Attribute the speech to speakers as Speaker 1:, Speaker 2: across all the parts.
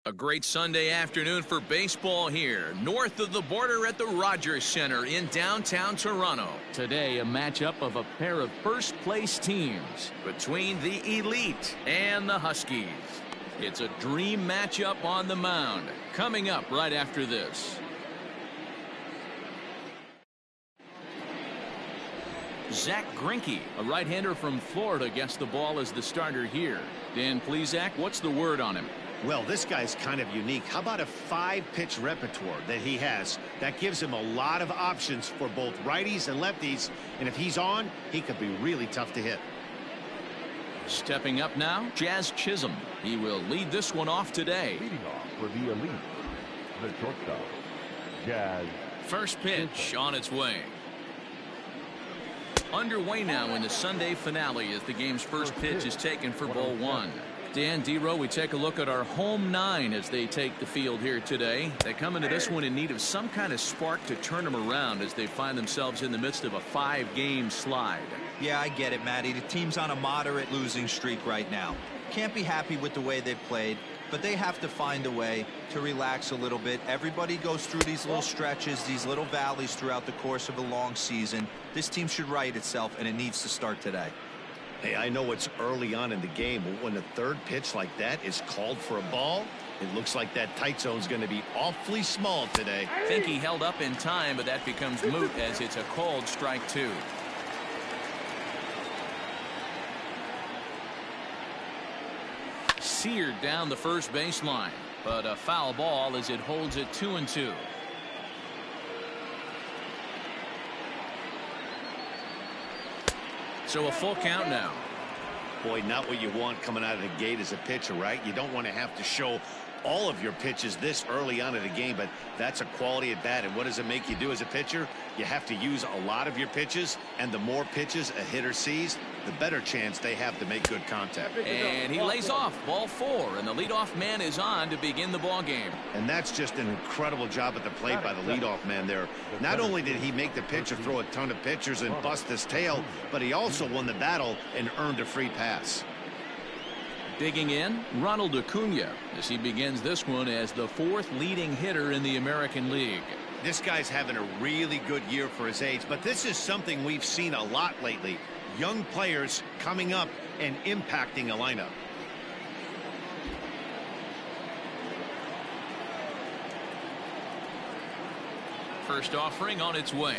Speaker 1: A great Sunday afternoon for baseball here, north of the border at the Rogers Center in downtown Toronto. Today, a matchup of a pair of first-place teams between the Elite and the Huskies. It's a dream matchup on the mound. Coming up right after this. Zach Greinke, a right-hander from Florida, gets the ball as the starter here. Dan Plesac, what's the word on him?
Speaker 2: Well, this guy's kind of unique. How about a 5-pitch repertoire that he has? That gives him a lot of options for both righties and lefties. And if he's on, he could be really tough to hit.
Speaker 1: Stepping up now, Jazz Chisholm. He will lead this one off today.
Speaker 3: Leading off for the Elite, the shortstop, Jazz.
Speaker 1: First pitch on its way. Underway now in the Sunday finale as the game's first pitch is taken for ball one. Dan Dero, we take a look at our home nine as they take the field here today. They come into this one in need of some kind of spark to turn them around as they find themselves in the midst of a 5-game slide.
Speaker 4: Yeah, I get it, Matty. The team's on a moderate losing streak right now. Can't be happy with the way they've played, but they have to find a way to relax a little bit. Everybody goes through these little stretches, these little valleys throughout the course of a long season. This team should right itself, and it needs to start today.
Speaker 2: Hey, I know it's early on in the game, but when the third pitch like that is called for a ball, it looks like that tight zone's going to be awfully small today.
Speaker 1: I think he held up in time, but that becomes moot as it's a called strike two. Seared down the first baseline, but a foul ball as it holds it 2-2. So a full count now.
Speaker 2: Boy, not what you want coming out of the gate as a pitcher, right? You don't want to have to show all of your pitches this early on in the game, but that's a quality at bat. And what does it make you do as a pitcher? You have to use a lot of your pitches, and the more pitches a hitter sees, the better chance they have to make good contact.
Speaker 1: And he lays off ball 4, and the leadoff man is on to begin the ball game.
Speaker 2: And that's just an incredible job at the plate by the leadoff man there. Not only did he make the pitcher throw a ton of pitchers and bust his tail, but he also won the battle and earned a free pass.
Speaker 1: Digging in, Ronald Acuna as he begins this one as the 4th leading hitter in the American League.
Speaker 2: This guy's having a really good year for his age, but this is something we've seen a lot lately. Young players coming up and impacting a lineup.
Speaker 1: First offering on its way.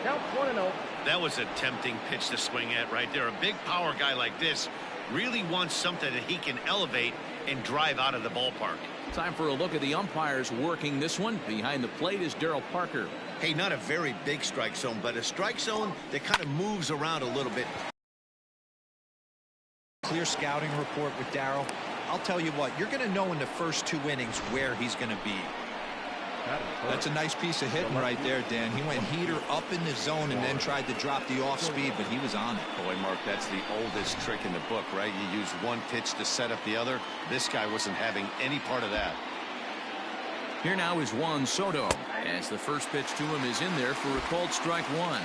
Speaker 5: Count 1-0.
Speaker 2: That was a tempting pitch to swing at right there. A big power guy like this really wants something that he can elevate and drive out of the ballpark.
Speaker 1: Time for a look at the umpires working this one. Behind the plate is Darryl Parker.
Speaker 2: Hey, not a very big strike zone, but a strike zone that kind of moves around a little bit.
Speaker 4: Clear scouting report with Darryl. I'll tell you what, you're going to know in the first 2 innings where he's going to be. That's a nice piece of hitting right there, Dan. He went heater up in the zone and then tried to drop the off speed, but he was on it.
Speaker 2: Boy, Mark, that's the oldest trick in the book, right? You use one pitch to set up the other. This guy wasn't having any part of that.
Speaker 1: Here now is Juan Soto as the first pitch to him is in there for a called strike 1.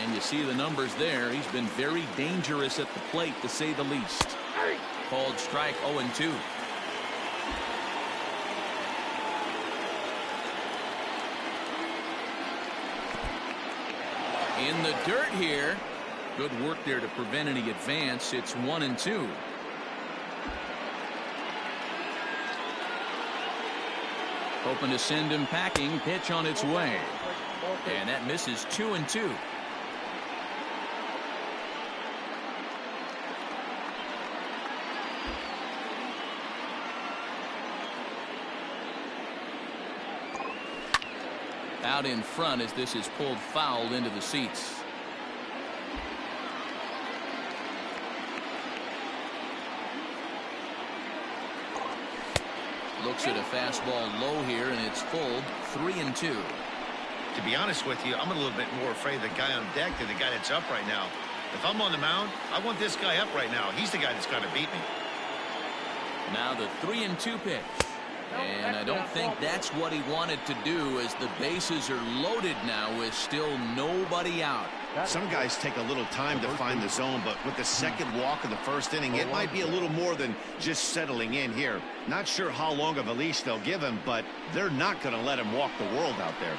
Speaker 1: And you see the numbers there. He's been very dangerous at the plate, to say the least. Called strike 0-2. In the dirt here. Good work there to prevent any advance. It's 1-2. Hoping to send him packing. Pitch on its way. And that misses 2-2. Out in front as this is pulled foul into the seats. Looks at a fastball low here, and it's full. 3-2.
Speaker 2: To be honest with you, I'm a little bit more afraid of the guy on deck than the guy that's up right now. If I'm on the mound, I want this guy up right now. He's the guy that's going to beat me.
Speaker 1: Now the 3-2 pitch. And I don't think that's what he wanted to do, as the bases are loaded now with still nobody out.
Speaker 2: Some guys take a little time to find the zone, but with the second walk of the first inning, it might be a little more than just settling in here. Not sure how long of a leash they'll give him, but they're not going to let him walk the world out there.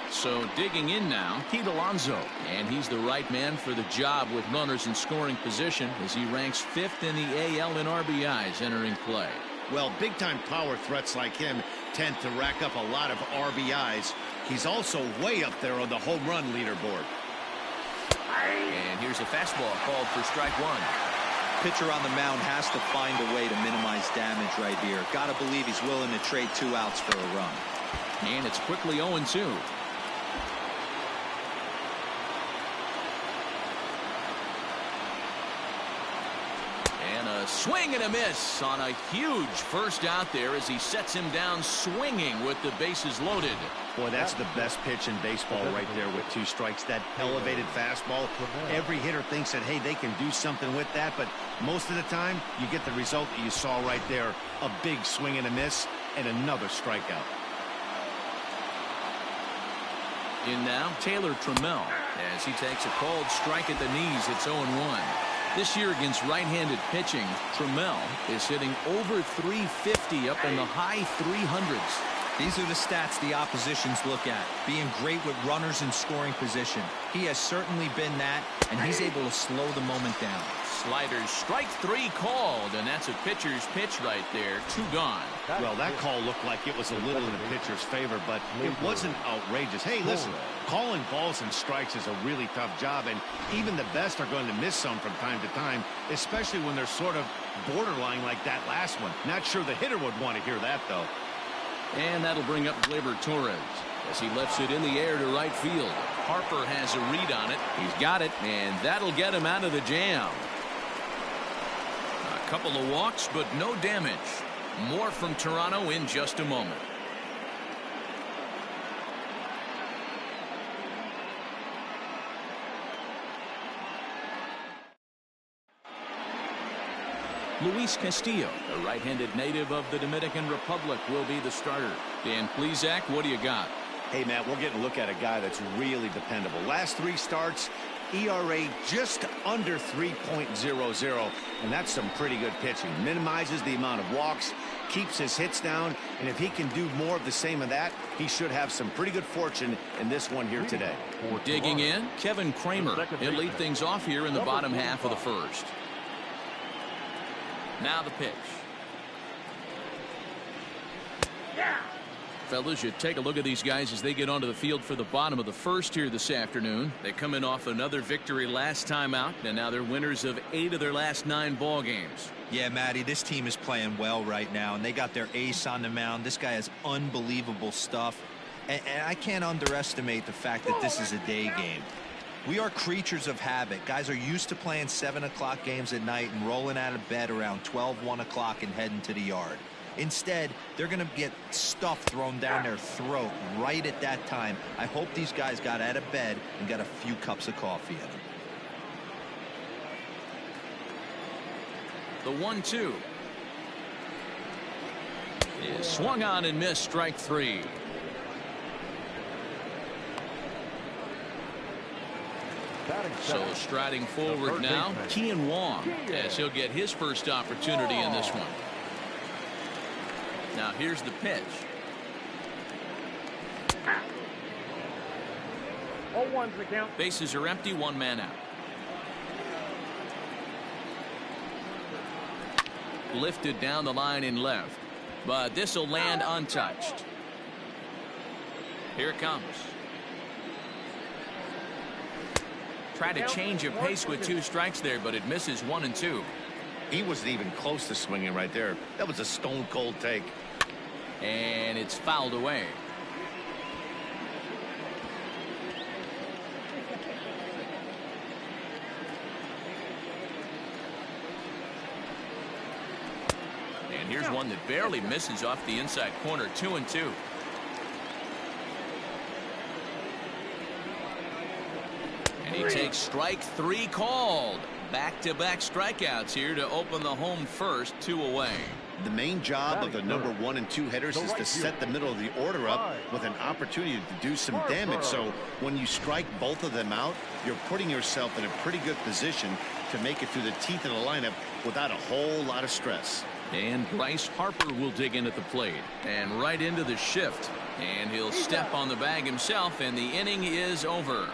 Speaker 1: So digging in now, Pete Alonso, and he's the right man for the job with runners in scoring position as he ranks 5th in the AL in RBIs entering play.
Speaker 2: Well, big-time power threats like him tend to rack up a lot of RBIs. He's also way up there on the home run leaderboard.
Speaker 1: And here's a fastball called for strike one.
Speaker 4: Pitcher on the mound has to find a way to minimize damage right here. Got to believe he's willing to trade 2 outs for a run.
Speaker 1: And it's quickly 0-2. And a swing and a miss on a huge first out there as he sets him down swinging with the bases loaded.
Speaker 2: Boy, that's the best pitch in baseball right there with 2 strikes. That elevated fastball. Every hitter thinks that, hey, they can do something with that, but most of the time you get the result that you saw right there. A big swing and a miss and another strikeout.
Speaker 1: In now, Taylor Trammell as he takes a called strike at the knees. It's 0-1. This year against right-handed pitching, Trammell is hitting over 350 up in the high 300s.
Speaker 4: These are the stats the oppositions look at. Being great with runners in scoring position. He has certainly been that, and he's able to slow the moment down.
Speaker 1: Sliders, strike 3 called, and that's a pitcher's pitch right there. 2 gone.
Speaker 2: Well, that call looked like it was a little in the pitcher's favor, but it wasn't outrageous. Hey, listen, calling balls and strikes is a really tough job, and even the best are going to miss some from time to time, especially when they're sort of borderline like that last one. Not sure the hitter would want to hear that, though.
Speaker 1: And that'll bring up Gleyber Torres as he lifts it in the air to right field. Harper has a read on it. He's got it, and that'll get him out of the jam. A couple of walks, but no damage. More from Toronto in just a moment. Luis Castillo, a right-handed native of the Dominican Republic, will be the starter. Dan Plesac, what do you got?
Speaker 2: Hey, Matt, we're getting a look at a guy that's really dependable. Last 3 starts, ERA just under 3.00, and that's some pretty good pitching. Minimizes the amount of walks, keeps his hits down, and if he can do more of the same of that, he should have some pretty good fortune in this one here today.
Speaker 1: Digging in, Kevin Kramer. He'll lead things off here in the bottom half of the first. Now the pitch. Fellas, you take a look at these guys as they get onto the field for the bottom of the first here this afternoon. They come in off another victory last time out, and now they're winners of 8 of their last 9 ball games.
Speaker 4: Yeah, Matty, this team is playing well right now, and they got their ace on the mound. This guy has unbelievable stuff, and I can't underestimate the fact that this is a day game. We are creatures of habit. Guys are used to playing 7 o'clock games at night and rolling out of bed around 12, 1 o'clock and heading to the yard. Instead, they're going to get stuff thrown down their throat right at that time. I hope these guys got out of bed and got a few cups of coffee in them.
Speaker 1: The 1-2 is swung on and missed. Strike 3. So striding forward now, Kian Wong, as he'll get his first opportunity in this one. Now here's the pitch.
Speaker 5: 0-1's the count.
Speaker 1: Bases are empty, 1 man out. Lifted down the line in left, but this will land untouched. Here it comes. Try to change of pace with 2 strikes there, but it misses 1 and 2.
Speaker 2: He wasn't even close to swinging right there. That was a stone cold take.
Speaker 1: And it's fouled away. And here's one that barely misses off the inside corner. 2 and 2. And he takes strike 3 called. Back-to-back strikeouts here to open the home first, 2 away.
Speaker 2: The main job of the number 1 and 2 hitters is to set the middle of the order up with an opportunity to do some damage. So when you strike both of them out, you're putting yourself in a pretty good position to make it through the teeth of the lineup without a whole lot of stress.
Speaker 1: And Bryce Harper will dig in at the plate and right into the shift, and he'll step on the bag himself, and the inning is over.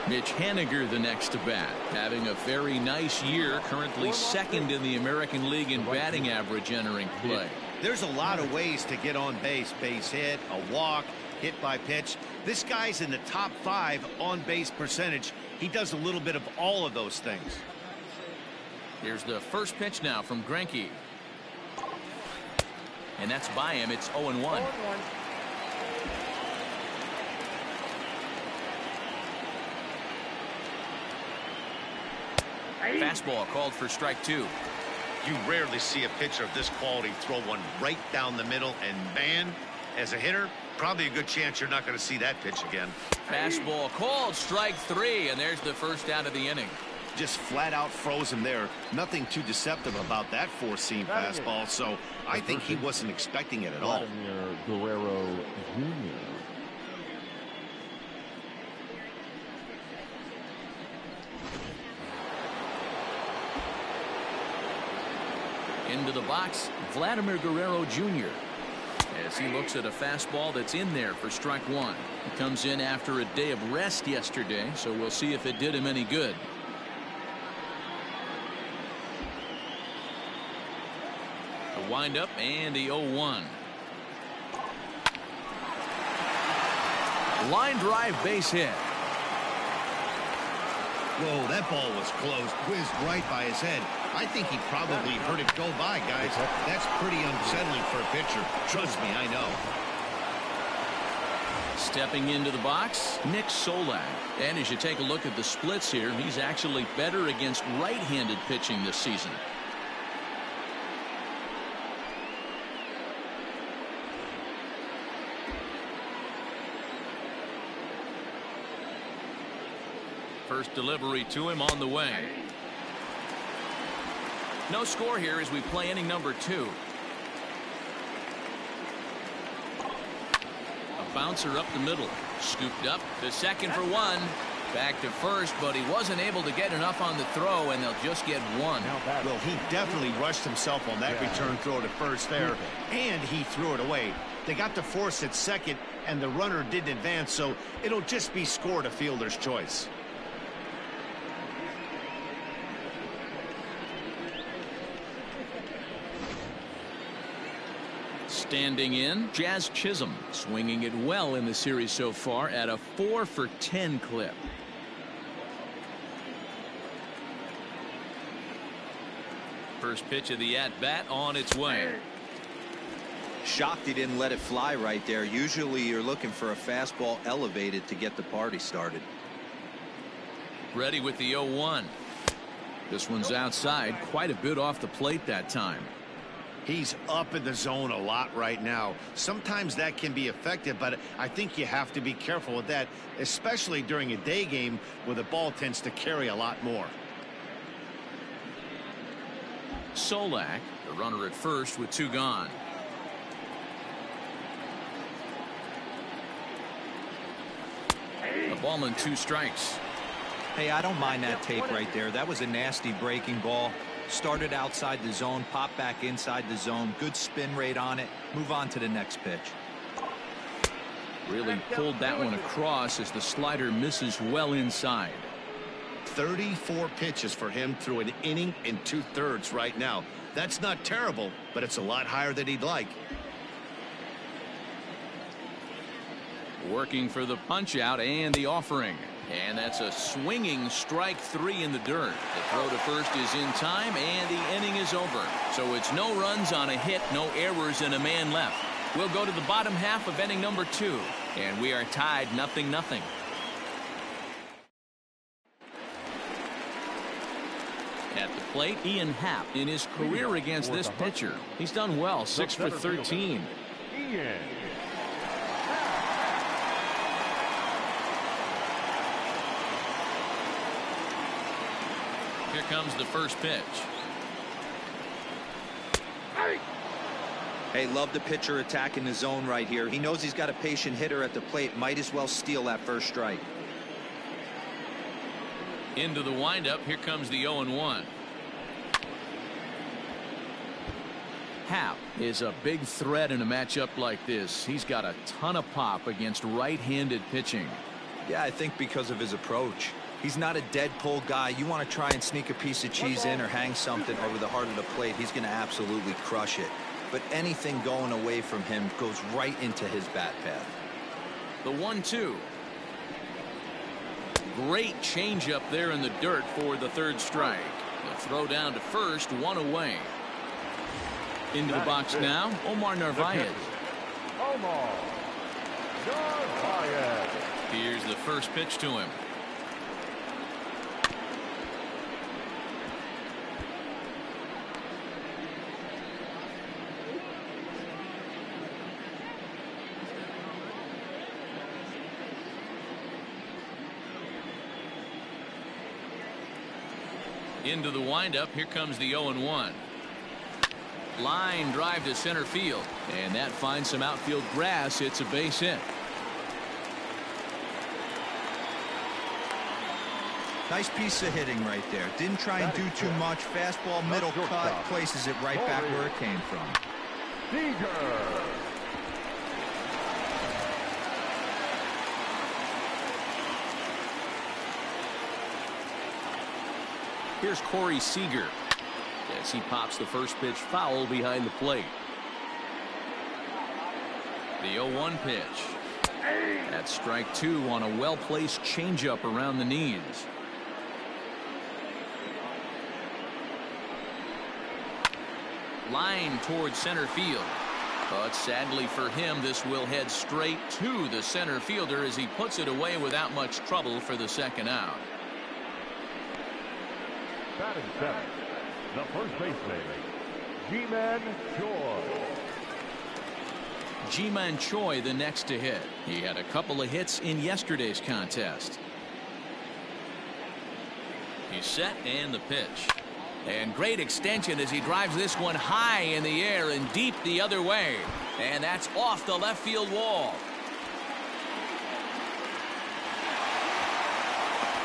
Speaker 1: Mitch Haniger the next to bat, having a very nice year, currently second in the American League in batting average entering play.
Speaker 2: There's a lot of ways to get on base. Base hit, a walk, hit by pitch. This guy's in the top 5 on base percentage. He does a little bit of all of those things.
Speaker 1: Here's the first pitch now from Greinke. And that's by him. It's 0-1. Fastball called for strike 2.
Speaker 2: You rarely see a pitcher of this quality throw one right down the middle, and man, as a hitter, probably a good chance you're not going to see that pitch again.
Speaker 1: Fastball called, strike 3, and there's the first out of the inning.
Speaker 2: Just flat out froze him there. Nothing too deceptive about that four-seam fastball, so I think he wasn't expecting it at all.
Speaker 3: Guerrero Jr.
Speaker 1: Into the box, Vladimir Guerrero Jr. as he looks at a fastball that's in there for strike 1. He comes in after a day of rest yesterday, so we'll see if it did him any good. The windup and the 0-1. Line drive base hit.
Speaker 2: Whoa, that ball was close, whizzed right by his head. I think he probably heard it go by, guys. That's pretty unsettling for a pitcher. Trust me, I know.
Speaker 1: Stepping into the box, Nick Solak. And as you take a look at the splits here, he's actually better against right-handed pitching this season. First delivery to him on the way. No score here as we play inning number 2. A bouncer up the middle. Scooped up to second for 1. Back to first, but he wasn't able to get enough on the throw, and they'll just get 1.
Speaker 2: Well, he definitely rushed himself on that return throw to first there, and he threw it away. They got to force at second, and the runner didn't advance, so it'll just be scored a fielder's choice.
Speaker 1: Standing in, Jazz Chisholm, swinging it well in the series so far at a 4-for-10 clip. First pitch of the at-bat on its way.
Speaker 4: Shocked he didn't let it fly right there. Usually you're looking for a fastball elevated to get the party started.
Speaker 1: Ready with the 0-1. This one's outside, quite a bit off the plate that time.
Speaker 2: He's up in the zone a lot right now. Sometimes that can be effective, but I think you have to be careful with that, especially during a day game where the ball tends to carry a lot more.
Speaker 1: Solak, the runner at first with 2 gone. A ball and 2 strikes.
Speaker 4: Hey, I don't mind that take right there. That was a nasty breaking ball. Started outside the zone, popped back inside the zone. Good spin rate on it. Move on to the next pitch.
Speaker 1: Really pulled that one across as the slider misses well inside.
Speaker 2: 34 pitches for him through an inning and 2/3 right now. That's not terrible, but it's a lot higher than he'd like.
Speaker 1: Working for the punch out and the offering. And that's a swinging strike 3 in the dirt. The throw to first is in time, and the inning is over. So it's no runs on a hit, no errors, and a man left. We'll go to the bottom half of inning number 2, and we are tied 0-0. At the plate, Ian Happ. In his career against this pitcher, he's done well, 6 for 13.
Speaker 3: Ian.
Speaker 1: Here comes the first pitch.
Speaker 4: Hey, love the pitcher attacking the zone right here. He knows he's got a patient hitter at the plate. Might as well steal that first strike.
Speaker 1: Into the windup. Here comes the 0-1. Happ is a big threat in a matchup like this. He's got a ton of pop against right-handed pitching.
Speaker 4: Yeah, I think because of his approach. He's not a dead pull guy. You want to try and sneak a piece of cheese in or hang something over the heart of the plate, he's going to absolutely crush it. But anything going away from him goes right into his bat path.
Speaker 1: The 1-2. Great changeup there in the dirt for the third strike. The throw down to first, 1 away. Into the box now, Omar Narvaez.
Speaker 3: Omar Narvaez.
Speaker 1: Here's the first pitch to him. Into the windup. Here comes the 0-1. Line drive to center field, and that finds some outfield grass. It's a base hit.
Speaker 4: Nice piece of hitting right there. Didn't try and do too much. Fastball, middle cut, places it right back where it came from.
Speaker 3: Seager.
Speaker 1: Here's Corey Seager as he pops the first pitch foul behind the plate. The 0-1 pitch. That's strike 2 on a well-placed changeup around the knees. Line towards center field. But sadly for him, this will head straight to the center fielder as he puts it away without much trouble for the second out.
Speaker 3: Batting seventh, the first baseman, Ji-Man Choi.
Speaker 1: Ji-Man Choi the next to hit. He had a couple of hits in yesterday's contest. He's set and the pitch. And great extension as he drives this one high in the air and deep the other way. And that's off the left field wall.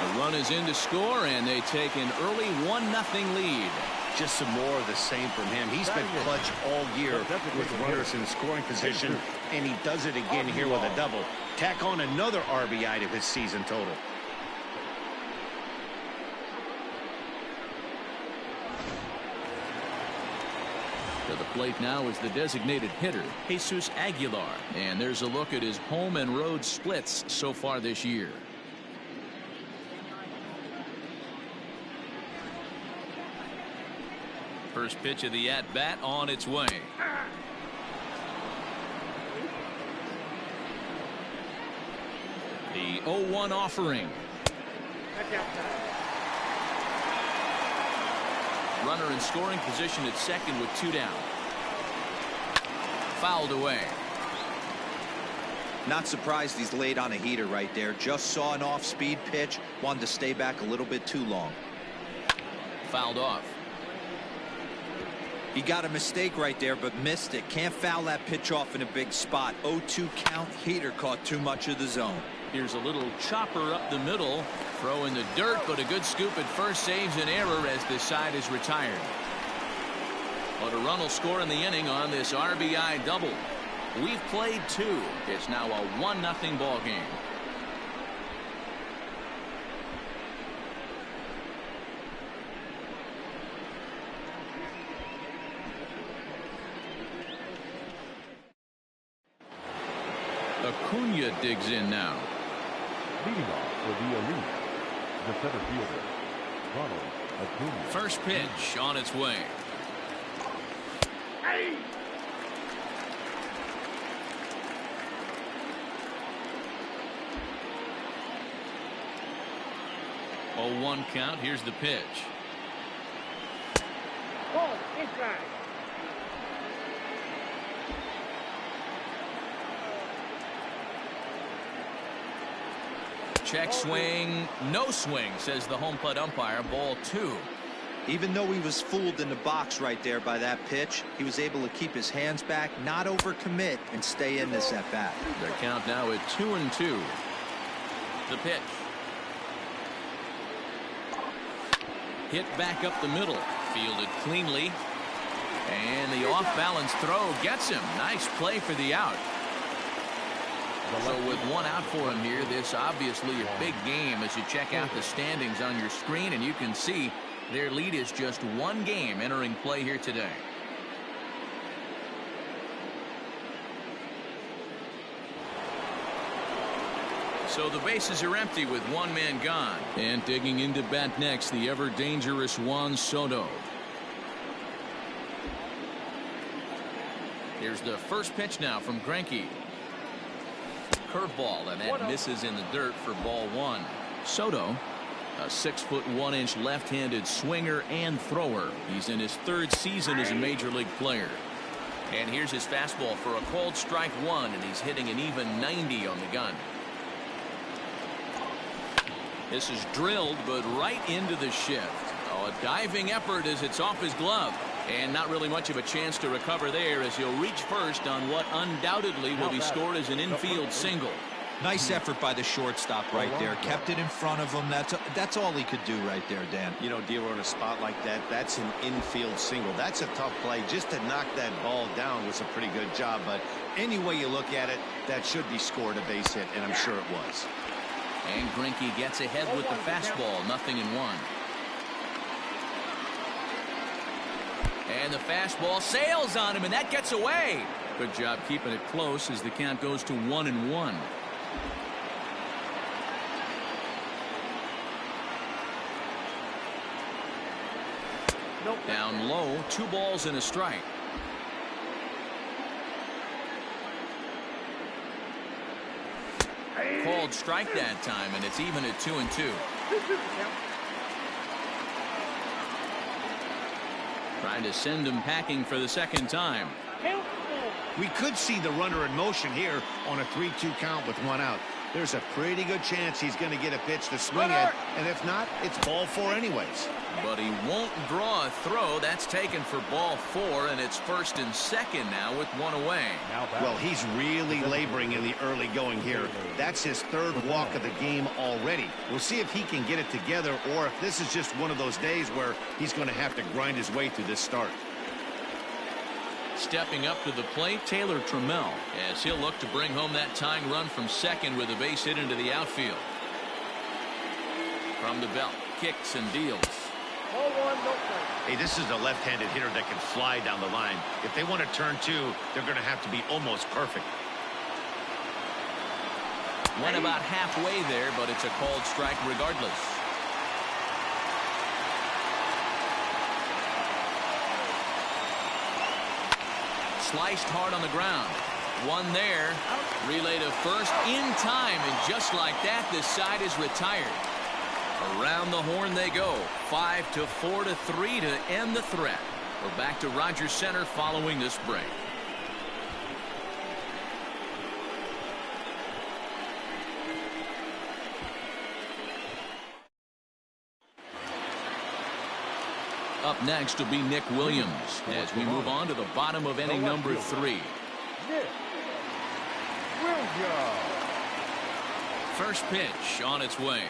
Speaker 1: The run is in to score, and they take an early 1-0 lead.
Speaker 2: Just some more of the same from him. He's been clutch all year with runners in scoring position, and he does it again here with a double. Tack on another RBI to his season total.
Speaker 1: To the plate now is the designated hitter, Jesus Aguilar. And there's a look at his home and road splits so far this year. First pitch of the at-bat on its way. The 0-1 offering. Runner in scoring position at second with 2 down. Fouled away.
Speaker 4: Not surprised he's laid on a heater right there. Just saw an off-speed pitch. Wanted to stay back a little bit too long.
Speaker 1: Fouled off.
Speaker 4: He got a mistake right there, but missed it. Can't foul that pitch off in a big spot. 0-2 count. Heater caught too much of the zone.
Speaker 1: Here's a little chopper up the middle. Throw in the dirt, but a good scoop at first saves an error as this side is retired. But a run will score in the inning on this RBI double. We've played 2. It's now a 1-0 ball game. Acuna digs in now.
Speaker 3: Leading off for the Elite, the center fielder, Ronald Acuna.
Speaker 1: First pitch on its way. Hey. 0-1 count. Here's the pitch.
Speaker 5: Ball inside.
Speaker 1: Check swing, no swing, says the home plate umpire. Ball 2.
Speaker 4: Even though he was fooled in the box right there by that pitch, he was able to keep his hands back, not overcommit, and stay in this at bat.
Speaker 1: Their count now at 2-2. The pitch. Hit back up the middle. Fielded cleanly. And the off-balance throw gets him. Nice play for the out. So with one out for him here, this obviously a big game as you check out the standings on your screen, and you can see their lead is just one game entering play here today. So the bases are empty with one man gone. And digging into bat next, the ever dangerous Juan Soto. Here's the first pitch now from Greinke. Curveball, and that misses in the dirt for ball 1. Soto, a 6'1" left-handed swinger and thrower. He's in his 3rd season as a major league player. And here's his fastball for a called strike 1, and he's hitting an even 90 on the gun. This is drilled, but right into the shift. Oh, a diving effort as it's off his glove. And not really much of a chance to recover there as he'll reach first on what undoubtedly will be scored as an infield single.
Speaker 4: Nice effort by the shortstop right there. Kept it in front of him. That's all he could do right there, Dan.
Speaker 2: You know, Dealer, in a spot like that, that's an infield single. That's a tough play. Just to knock that ball down was a pretty good job. But any way you look at it, that should be scored a base hit, and I'm sure it was.
Speaker 1: And Greinke gets ahead with the fastball. 0-1. And the fastball sails on him, and that gets away. Good job keeping it close as the count goes to 1-1. Down low, 2 balls and a strike. Called strike that time, and it's even at 2-2. Trying to send him packing for the second time.
Speaker 2: We could see the runner in motion here on a 3-2 count with 1 out. There's a pretty good chance he's going to get a pitch to swing at, and if not, it's ball 4 anyways.
Speaker 1: But he won't draw a throw. That's taken for ball 4, and it's 1st and 2nd now with 1 away.
Speaker 2: Well, he's really laboring in the early going here. That's his 3rd walk of the game already. We'll see if he can get it together, or if this is just one of those days where he's going to have to grind his way through this start.
Speaker 1: Stepping up to the plate, Taylor Trammell, as he'll look to bring home that tying run from second with a base hit into the outfield. From the belt, kicks and deals.
Speaker 2: Hey, this is a left-handed hitter that can fly down the line. If they want to turn 2, they're going to have to be almost perfect.
Speaker 1: Went about halfway there, but it's a called strike regardless. Sliced hard on the ground. 1 there. Relay to first in time, and just like that, this side is retired. Around the horn they go. 5-4-3 to end the threat. We're back to Rogers Center following this break. Up next will be Nick Williams as we move on to the bottom of inning number 3. First pitch on its way.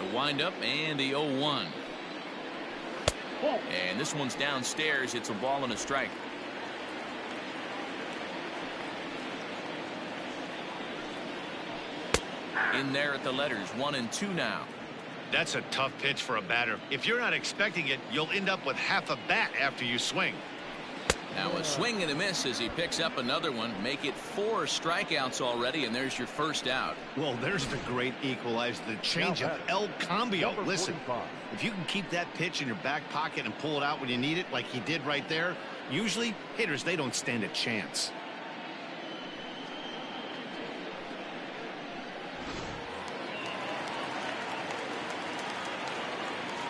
Speaker 1: The windup and the 0-1. And this one's downstairs. It's a ball and a strike. In there at the letters, 1-2 now.
Speaker 2: That's a tough pitch for a batter. If you're not expecting it, you'll end up with half a bat after you swing.
Speaker 1: Now a swing and a miss as he picks up another one. Make it 4 strikeouts already, and there's your first out.
Speaker 2: Well, there's the great equalizer, the changeup, El Cambio. Listen, if you can keep that pitch in your back pocket and pull it out when you need it, like he did right there, usually hitters, they don't stand a chance.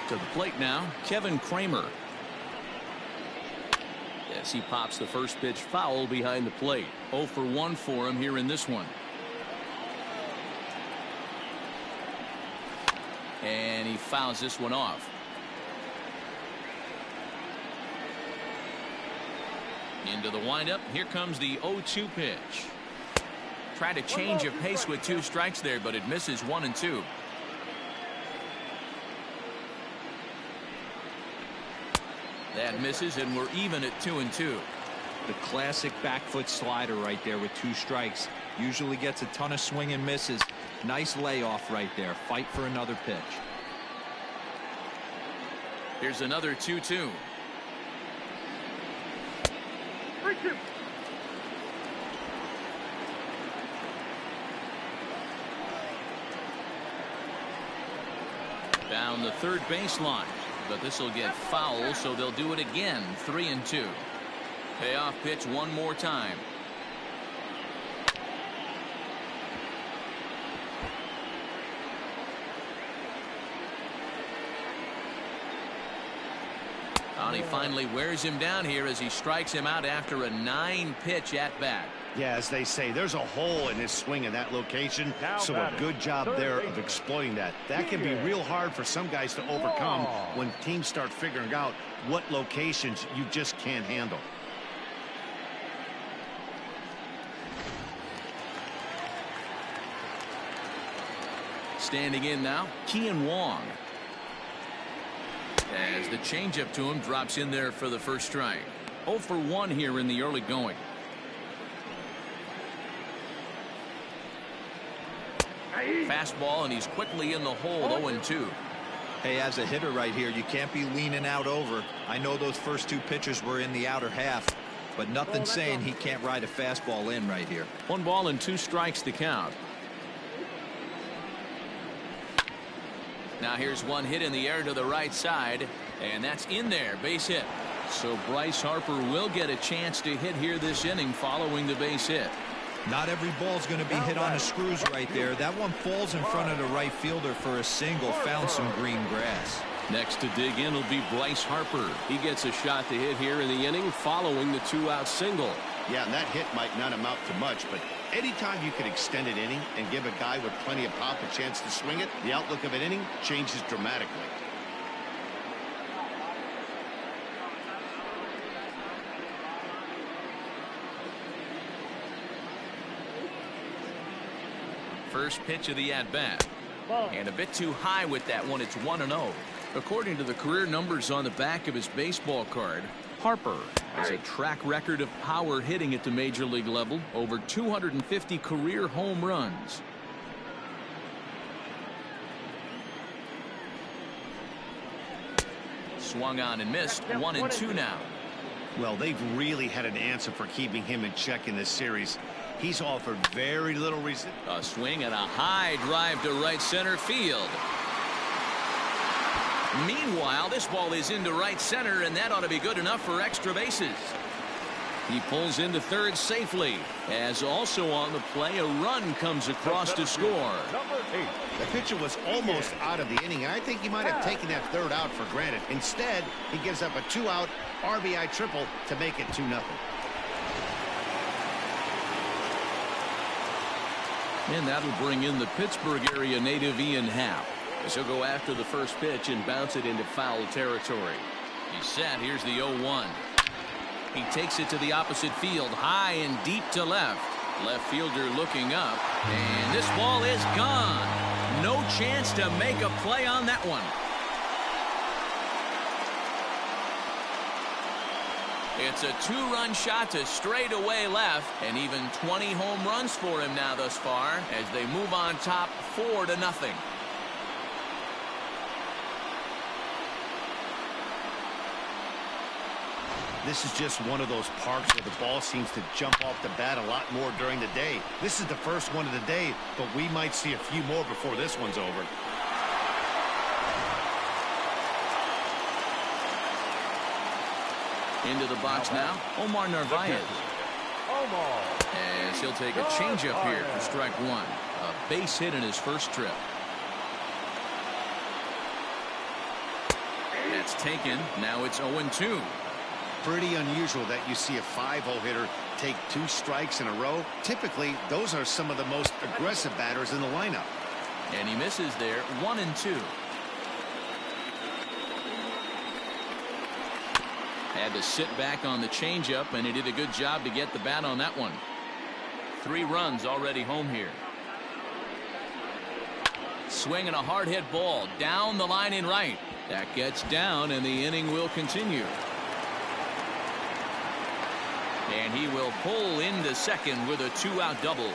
Speaker 1: To the plate now, Kevin Kramer. Yes, he pops the first pitch foul behind the plate. 0 for 1 for him here in this one. And he fouls this one off. Into the windup. Here comes the 0-2 pitch. Try to change of pace with 2 strikes there, but it misses 1 and 2. That misses, and we're even at 2 and 2.
Speaker 4: The classic back foot slider right there with 2 strikes. Usually gets a ton of swing and misses. Nice layoff right there. Fight for another pitch.
Speaker 1: Here's another 2-2. Down the third baseline, but this will get foul, so they'll do it again. 3 and 2. Payoff pitch one more time. And he finally wears him down here as he strikes him out after a 9-pitch at bat.
Speaker 2: Yeah, as they say, there's a hole in his swing in that location, so a good job there of exploiting that. That can be real hard for some guys to overcome when teams start figuring out what locations you just can't handle.
Speaker 1: Standing in now, Kian Wong. As the changeup to him drops in there for the first strike. 0 for 1 here in the early going. Fastball, and he's quickly in the hole. 0 and 2.
Speaker 4: Hey, as a hitter right here, you can't be leaning out over. I know those first 2 pitches were in the outer half, but nothing saying he can't ride a fastball in right here.
Speaker 1: 1 ball and 2 strikes to count. Now here's one hit in the air to the right side, and that's in there. Base hit. So Bryce Harper will get a chance to hit here this inning following the base hit.
Speaker 4: Not every ball's going to be hit on the screws right there. That one falls in front of the right fielder for a single. Found some green grass.
Speaker 1: Next to dig in will be Bryce Harper. He gets a shot to hit here in the inning following the 2-out single.
Speaker 2: Yeah, and that hit might not amount to much, but anytime you can extend an inning and give a guy with plenty of pop a chance to swing it, the outlook of an inning changes dramatically.
Speaker 1: First pitch of the at-bat. And a bit too high with that one. It's 1-0. According to the career numbers on the back of his baseball card, Harper has a track record of power hitting at the major league level. Over 250 career home runs. Swung on and missed. 1 and 2 now.
Speaker 2: Well, they've really had an answer for keeping him in check in this series. He's offered very little reason.
Speaker 1: A swing and a high drive to right center field. Meanwhile, this ball is into right center, and that ought to be good enough for extra bases. He pulls into third safely, as also on the play a run comes across to score.
Speaker 2: The pitcher was almost out of the inning, and I think he might have taken that third out for granted. Instead, he gives up a 2-out RBI triple to make it 2-0.
Speaker 1: And that'll bring in the Pittsburgh area native Ian Happ, as he'll go after the first pitch and bounce it into foul territory. He's set. Here's the 0-1. He takes it to the opposite field, high and deep to left. Left fielder looking up, and this ball is gone. No chance to make a play on that one. It's a 2-run shot to straightaway left, and even 20 home runs for him now thus far as they move on top 4-0.
Speaker 2: This is just one of those parks where the ball seems to jump off the bat a lot more during the day. This is the first one of the day, but we might see a few more before this one's over.
Speaker 1: Into the box now, Omar Narvaez. As he'll take a changeup here for strike 1. A base hit in his first trip. That's taken. Now it's 0-2.
Speaker 2: Pretty unusual that you see a 5-0 hitter take 2 strikes in a row. Typically, those are some of the most aggressive batters in the lineup.
Speaker 1: And he misses there. 1-2. Had to sit back on the changeup, and he did a good job to get the bat on that one. 3 runs already home here. Swinging a hard hit ball down the line in right. That gets down, and the inning will continue. And he will pull into second with a 2-out double.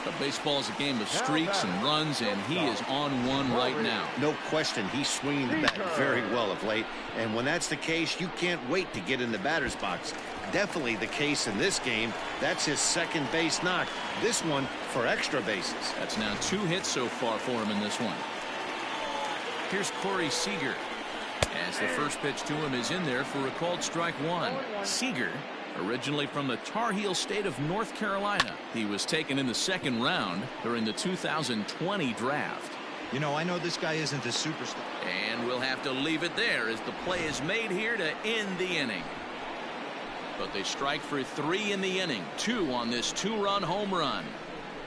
Speaker 1: But baseball is a game of streaks and runs, and he is on one right now.
Speaker 2: No question, he's swinging the bat very well of late. And when that's the case, you can't wait to get in the batter's box. Definitely the case in this game. That's his second base knock. This one for extra bases.
Speaker 1: That's now 2 hits so far for him in this one. Here's Corey Seager. As the first pitch to him is in there for a called strike 1. Seager, originally from the Tar Heel state of North Carolina. He was taken in the 2nd round during the 2020 draft.
Speaker 4: You know, I know this guy isn't a superstar.
Speaker 1: And we'll have to leave it there as the play is made here to end the inning. But they strike for 3 in the inning. 2 on this 2-run home run.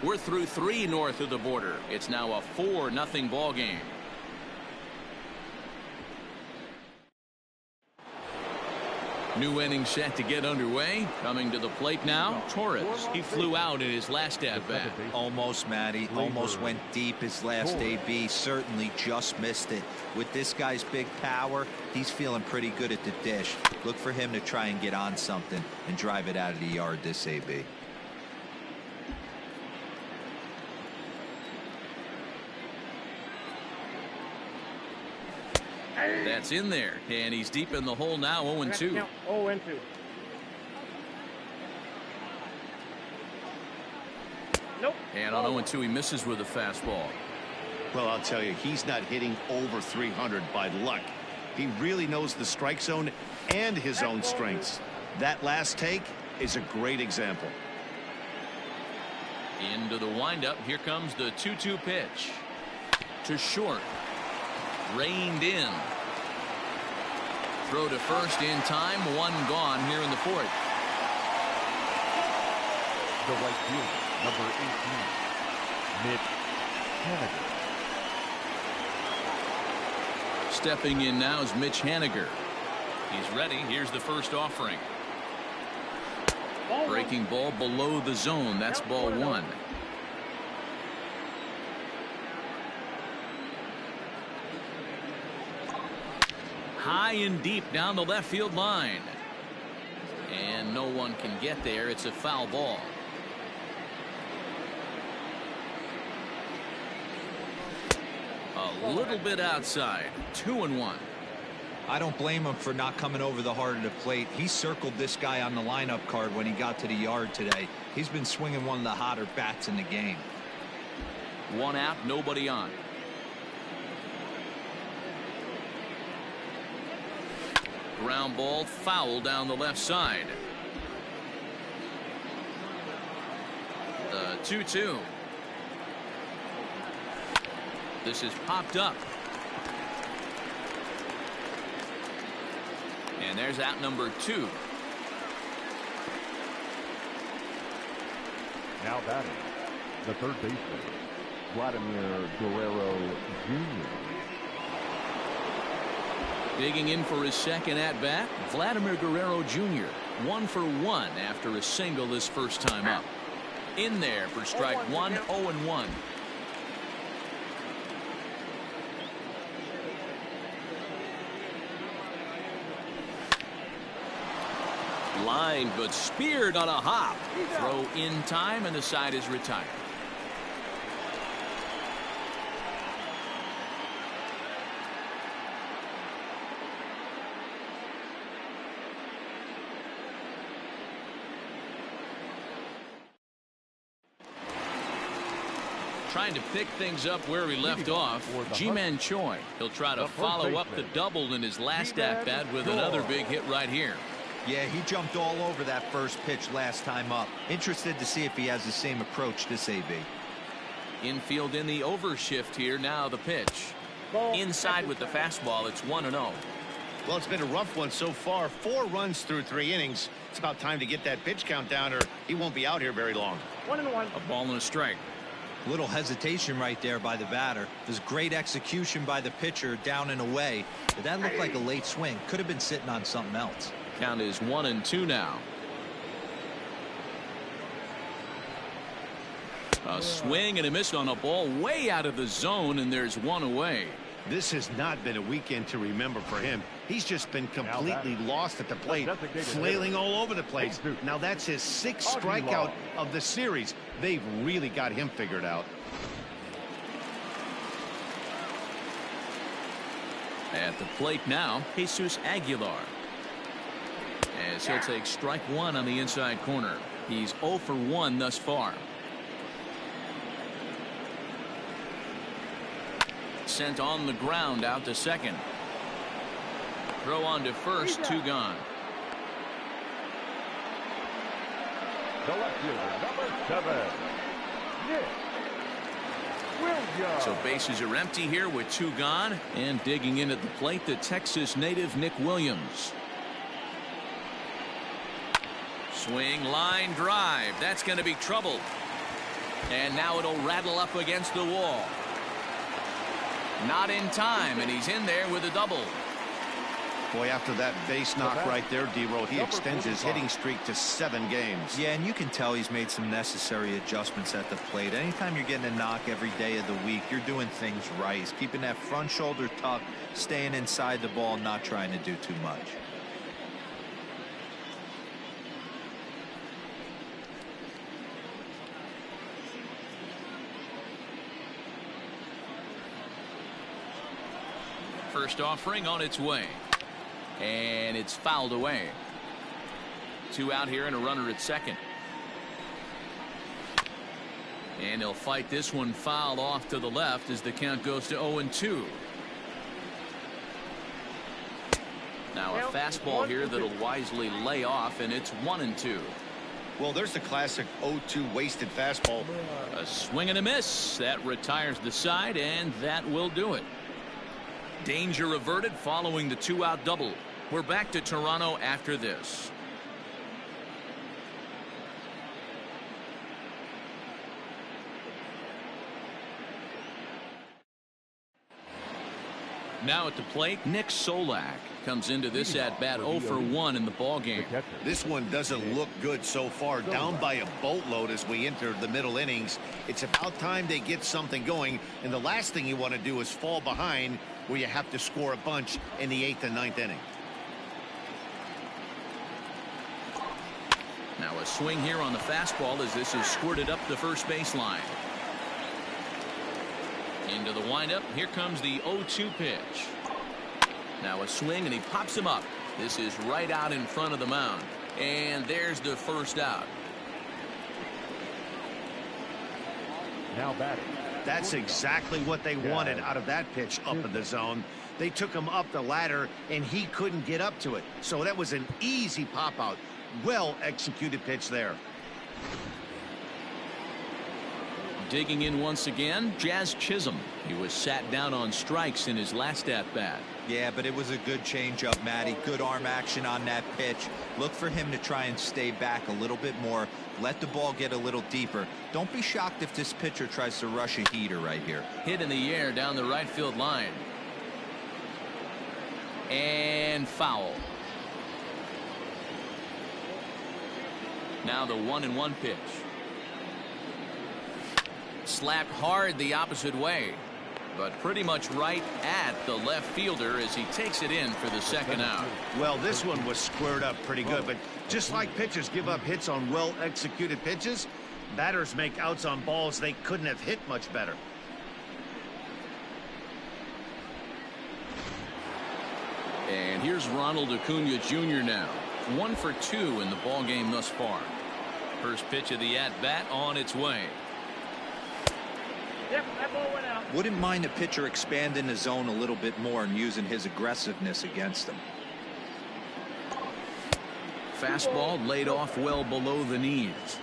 Speaker 1: We're through 3 north of the border. It's now a 4-0 ball game. New inning set to get underway. Coming to the plate now, Torres. He flew out in his last at-bat.
Speaker 4: Almost, Matty. Almost went deep his last AB. Certainly just missed it. With this guy's big power, he's feeling pretty good at the dish. Look for him to try and get on something and drive it out of the yard this AB.
Speaker 1: That's in there, and he's deep in the hole now. 0-2.
Speaker 5: 0-2. Nope.
Speaker 1: And on 0-2, he misses with a fastball.
Speaker 2: Well, I'll tell you, he's not hitting over 300 by luck. He really knows the strike zone and his own strengths. That last take is a great example.
Speaker 1: Into the windup. Here comes the 2-2 pitch. To short. Reined in. Throw to first in time. 1 gone here in the 4th.
Speaker 3: The right fielder, number 18, Mitch Haniger.
Speaker 1: Stepping in now is Mitch Haniger. He's ready. Here's the first offering. Breaking ball below the zone. That's ball 1. High and deep down the left field line. And no one can get there. It's a foul ball. A little bit outside. 2-1.
Speaker 4: I don't blame him for not coming over the heart of the plate. He circled this guy on the lineup card when he got to the yard today. He's been swinging one of the hotter bats in the game.
Speaker 1: 1 out, nobody on. Ground ball foul down the left side. The 2-2. This is popped up. And there's out number 2.
Speaker 3: Now batting, the third baseman, Vladimir Guerrero Jr.
Speaker 1: Digging in for his second at-bat, Vladimir Guerrero Jr. 1 for 1 after a single this first time up. In there for strike 1. 0-1. Line but speared on a hop. Throw in time, and the side is retired. Trying to pick things up where we left off, Ji-Man Choi. He'll try to follow up the double in his last at-bat with another big hit right here.
Speaker 4: Yeah, he jumped all over that first pitch last time up. Interested to see if he has the same approach this AB.
Speaker 1: Infield in the overshift here. Now the pitch. Inside with the fastball. It's 1-0.
Speaker 2: Well, it's been a rough one so far. 4 runs through 3 innings. It's about time to get that pitch count down, or he won't be out here very long.
Speaker 5: 1-1.
Speaker 1: A ball and a strike.
Speaker 4: Little hesitation right there by the batter. There's great execution by the pitcher down and away, but that looked like a late swing. Could have been sitting on something else.
Speaker 1: Count is 1-2 now. A swing and a miss on a ball way out of the zone, and there's 1 away.
Speaker 2: This has not been a weekend to remember for him. He's just been completely lost at the plate, flailing all over the place. Now that's his 6th strikeout of the series. They've really got him figured out.
Speaker 1: At the plate now, Jesus Aguilar. As he'll take strike 1 on the inside corner. He's 0 for 1 thus far. Sent on the ground out to second. Throw on to first, 2 gone.
Speaker 3: The left fielder, number 7, Nick Williams.
Speaker 1: So bases are empty here with 2 gone, and digging in at the plate, the Texas native Nick Williams. Swing, line drive. That's going to be trouble. And now it'll rattle up against the wall. Not in time, and he's in there with a double.
Speaker 2: Boy, after that base knock right there, D-Roll, he extends his hitting streak to 7 games.
Speaker 4: Yeah, and you can tell he's made some necessary adjustments at the plate. Anytime you're getting a knock every day of the week, you're doing things right. He's keeping that front shoulder tucked, staying inside the ball, not trying to do too much.
Speaker 1: First offering on its way. And it's fouled away. 2 out here and a runner at second. And he'll fight this one foul off to the left as the count goes to 0-2. Now a fastball here that'll wisely lay off, and it's 1-2.
Speaker 2: Well, there's the classic 0-2 wasted fastball.
Speaker 1: A swing and a miss. That retires the side, and that will do it. Danger averted following the 2-out double. We're back to Toronto after this. Now at the plate, Nick Solak comes into this at bat 0 for 1 in the ball game.
Speaker 2: This one doesn't look good so far. Down by a boatload as we enter the middle innings. It's about time they get something going, and the last thing you want to do is fall behind where you have to score a bunch in the 8th and 9th inning.
Speaker 1: Now a swing here on the fastball as this is squirted up the first baseline. Into the windup. Here comes the 0-2 pitch. Now a swing, and he pops him up. This is right out in front of the mound. And there's the first out.
Speaker 3: Now batting.
Speaker 2: That's exactly what they wanted out of that pitch up in the zone. They took him up the ladder, and he couldn't get up to it. So that was an easy pop out. Well executed pitch there.
Speaker 1: Digging in once again, Jazz Chisholm. He was sat down on strikes in his last at-bat.
Speaker 4: Yeah, but it was a good changeup, Matty. Good arm action on that pitch. Look for him to try and stay back a little bit more. Let the ball get a little deeper. Don't be shocked if this pitcher tries to rush a heater right here.
Speaker 1: Hit in the air down the right field line. And foul. Now the 1-1 pitch. Slapped hard the opposite way, but pretty much right at the left fielder as he takes it in for the second out.
Speaker 2: Well, this one was squared up pretty good, but just like pitchers give up hits on well executed pitches, batters make outs on balls they couldn't have hit much better.
Speaker 1: And here's Ronald Acuna Jr. now. 1 for 2 in the ball game thus far. First pitch of the at-bat on its way.
Speaker 5: Yep, that ball went out.
Speaker 4: Wouldn't mind a pitcher expanding the zone a little bit more and using his aggressiveness against them.
Speaker 1: Fastball laid off well below the knees.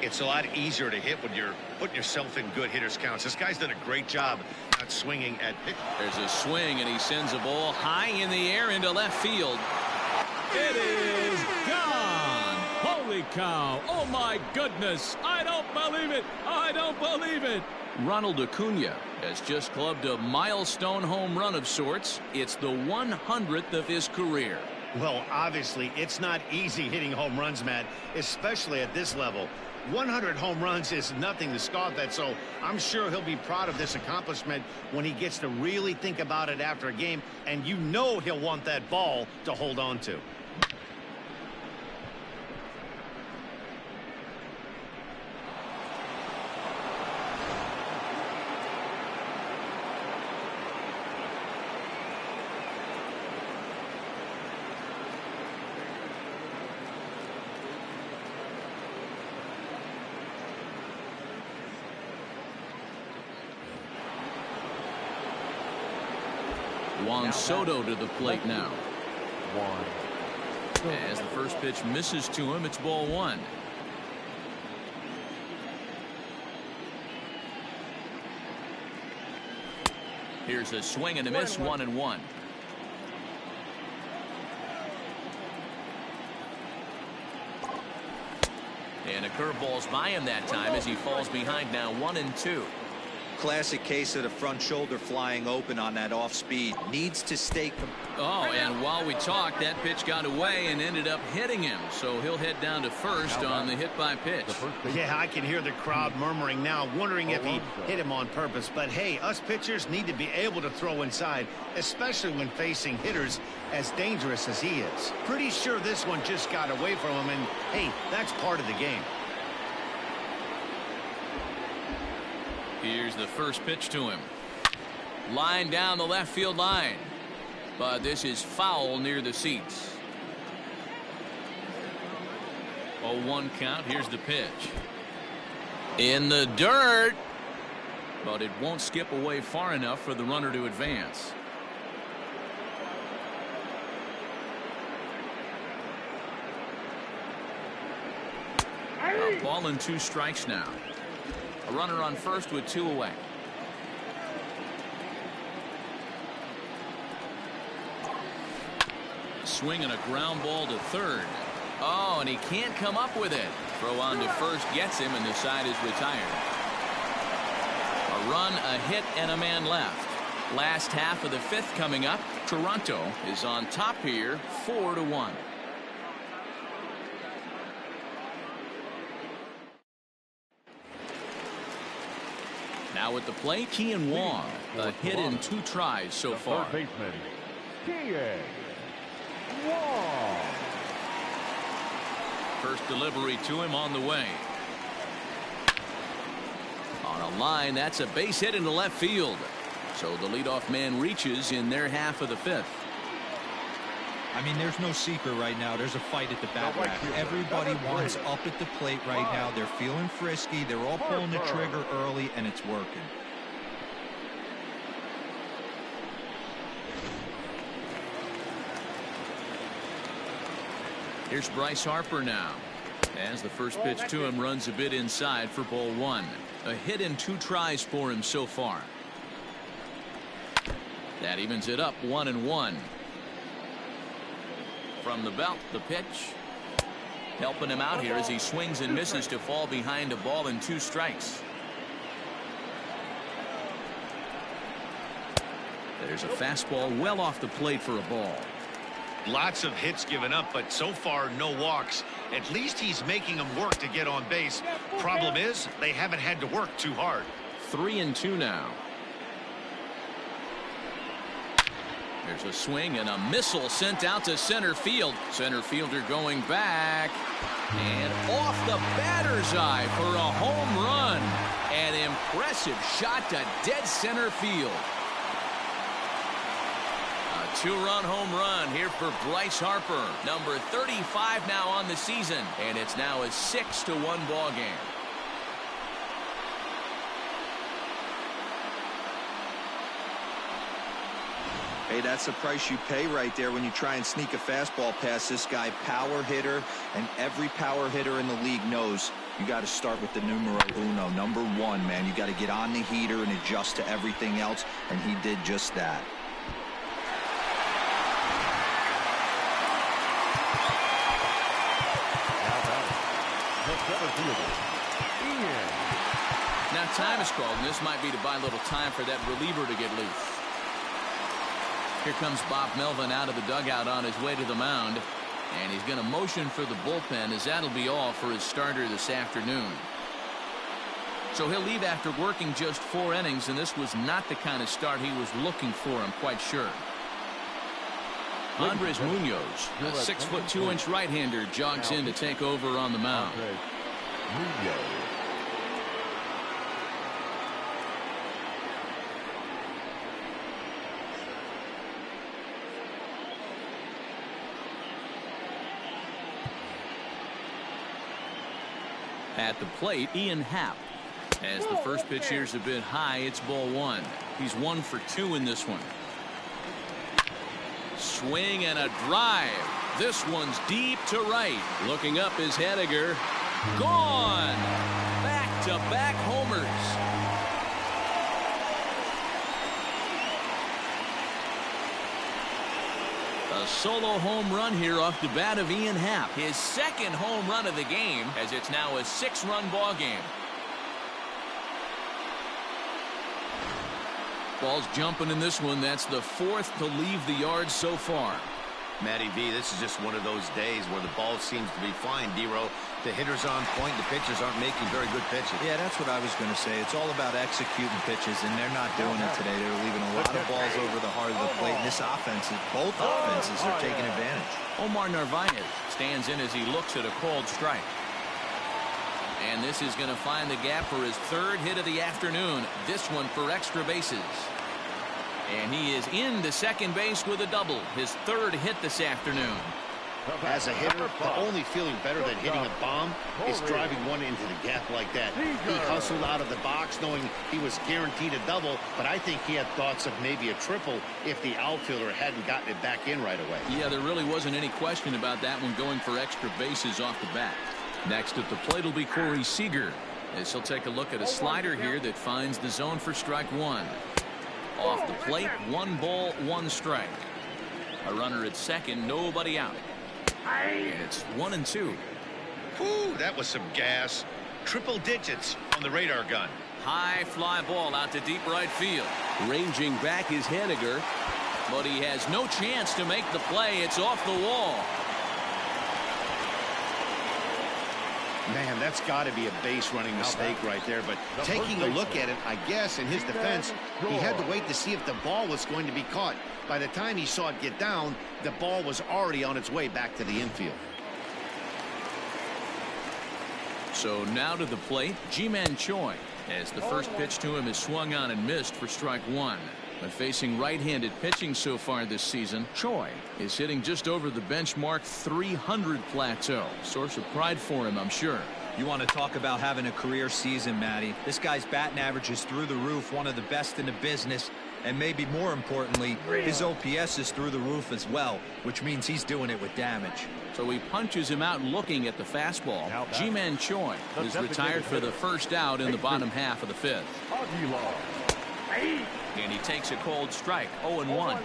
Speaker 2: It's a lot easier to hit when you're putting yourself in good hitters counts. This guy's done a great job Not swinging at pitch.
Speaker 1: There's a swing, and he sends a ball high in the air into left field.
Speaker 6: It is gone. Holy cow. Oh, my goodness. I don't believe it. I don't believe it.
Speaker 1: Ronald Acuna has just clubbed a milestone home run of sorts. It's the 100th of his career.
Speaker 2: Well, obviously, it's not easy hitting home runs, Matt, especially at this level. 100 home runs is nothing to scoff at, so I'm sure he'll be proud of this accomplishment when he gets to really think about it after a game, and you know he'll want that ball to hold on to.
Speaker 1: Juan Soto to the plate now.
Speaker 3: One.
Speaker 1: As the first pitch misses to him, it's ball one. Here's a swing and a miss, 1-1. And a curveball's by him that time as he falls behind now 1-2.
Speaker 4: Classic case of the front shoulder flying open on that off speed. Needs to stay.
Speaker 1: Oh, and while we talked, that pitch got away and ended up hitting him. So he'll head down to first on the hit by pitch.
Speaker 2: Yeah, I can hear the crowd murmuring now, wondering if he hit him on purpose. But hey, us pitchers need to be able to throw inside, especially when facing hitters as dangerous as he is. Pretty sure this one just got away from him, and hey, that's part of the game.
Speaker 1: Here's the first pitch to him. Line down the left field line. But this is foul near the seats. 0-1 count. Here's the pitch. In the dirt. But it won't skip away far enough for the runner to advance. A ball and 2 strikes now. A runner on first with 2 away. Swing and a ground ball to third. Oh, and he can't come up with it. Throw on to first gets him, and the side is retired. A run, a hit, and a man left. Last half of the 5th coming up. Toronto is on top here, 4-1. Now at the plate, Kian Wong. A hit in 2 tries so far.
Speaker 3: Third baseman, Kian Wong.
Speaker 1: First delivery to him on the way. On a line, that's a base hit into left field. So the leadoff man reaches in their half of the 5th.
Speaker 4: I mean, there's no secret right now. There's a fight at the bat rack. Everybody wants up at the plate right now. They're feeling frisky. They're all pulling the trigger early, and it's working.
Speaker 1: Here's Bryce Harper now. As the first pitch to him runs a bit inside for ball 1. A hit in 2 tries for him so far. That evens it up 1-1. From the belt, the pitch. Helping him out here as he swings and misses to fall behind a ball and 2 strikes. There's a fastball well off the plate for a ball.
Speaker 2: Lots of hits given up, but so far no walks. At least he's making them work to get on base. Problem is, they haven't had to work too hard.
Speaker 1: 3-2 now. There's a swing and a missile sent out to center field. Center fielder going back. And off the batter's eye for a home run. An impressive shot to dead center field. A 2-run home run here for Bryce Harper. Number 35 now on the season. And it's now a 6-1 ball game.
Speaker 4: Hey, that's the price you pay right there when you try and sneak a fastball past this guy. Power hitter, and every power hitter in the league knows you got to start with the numero uno, number one, man. You got to get on the heater and adjust to everything else, and he did just that.
Speaker 1: Now time is called, and this might be to buy a little time for that reliever to get loose. Here comes Bob Melvin out of the dugout on his way to the mound, and he's going to motion for the bullpen, as that'll be all for his starter this afternoon. So he'll leave after working just 4 innings, and this was not the kind of start he was looking for, I'm quite sure. Andres Munoz, a 6'2" right-hander, jogs in to take over on the mound. At the plate, Ian Happ. As the first pitch here's a bit high, it's ball 1. He's 1 for 2 in this one. Swing and a drive. This one's deep to right. Looking up is Henniger. Gone. Back-to-back homers. A solo home run here off the bat of Ian Happ. His second home run of the game, as it's now a 6-run ball game. Ball's jumping in this one. That's the 4th to leave the yard so far.
Speaker 2: Matty V, this is just one of those days where the ball seems to be flying, D-Row. The hitter's on point. The pitchers aren't making very good pitches.
Speaker 4: Yeah, that's what I was going to say. It's all about executing pitches, and they're not doing it today. They're leaving a lot of balls over the heart of the plate. And this offense, both offenses are taking advantage.
Speaker 1: Omar Narvaez stands in as he looks at a called strike. And this is going to find the gap for his 3rd hit of the afternoon. This one for extra bases. And he is into second base with a double. His 3rd hit this afternoon.
Speaker 2: As a hitter, the only feeling better than hitting a bomb is driving one into the gap like that. He hustled out of the box knowing he was guaranteed a double, but I think he had thoughts of maybe a triple if the outfielder hadn't gotten it back in right away.
Speaker 1: Yeah, there really wasn't any question about that one, going for extra bases off the bat. Next at the plate will be Corey Seager, as he'll take a look at a slider here that finds the zone for strike 1. Off the plate, 1 ball, 1 strike. A runner at second, nobody out. And it's 1-2.
Speaker 2: Ooh, that was some gas. Triple digits on the radar gun.
Speaker 1: High fly ball out to deep right field.
Speaker 6: Ranging back is Henniger.
Speaker 1: But he has no chance to make the play. It's off the wall.
Speaker 2: Man, that's got to be a base running mistake right there. But taking a look at it, I guess in his defense, he had to wait to see if the ball was going to be caught. By the time he saw it get down, the ball was already on its way back to the infield.
Speaker 1: So now to the plate, Ji-Man Choi, as the first pitch to him is swung on and missed for strike 1. But facing right-handed pitching so far this season, Choi is hitting just over the benchmark 300 plateau. Source of pride for him, I'm sure.
Speaker 4: You want to talk about having a career season, Matty. This guy's batting average is through the roof, one of the best in the business. And maybe more importantly, his OPS is through the roof as well, which means he's doing it with damage.
Speaker 1: So he punches him out looking at the fastball. Ji-Man Choi is retired for the first out in the bottom half of the 5th. And he takes a cold strike, 0-1.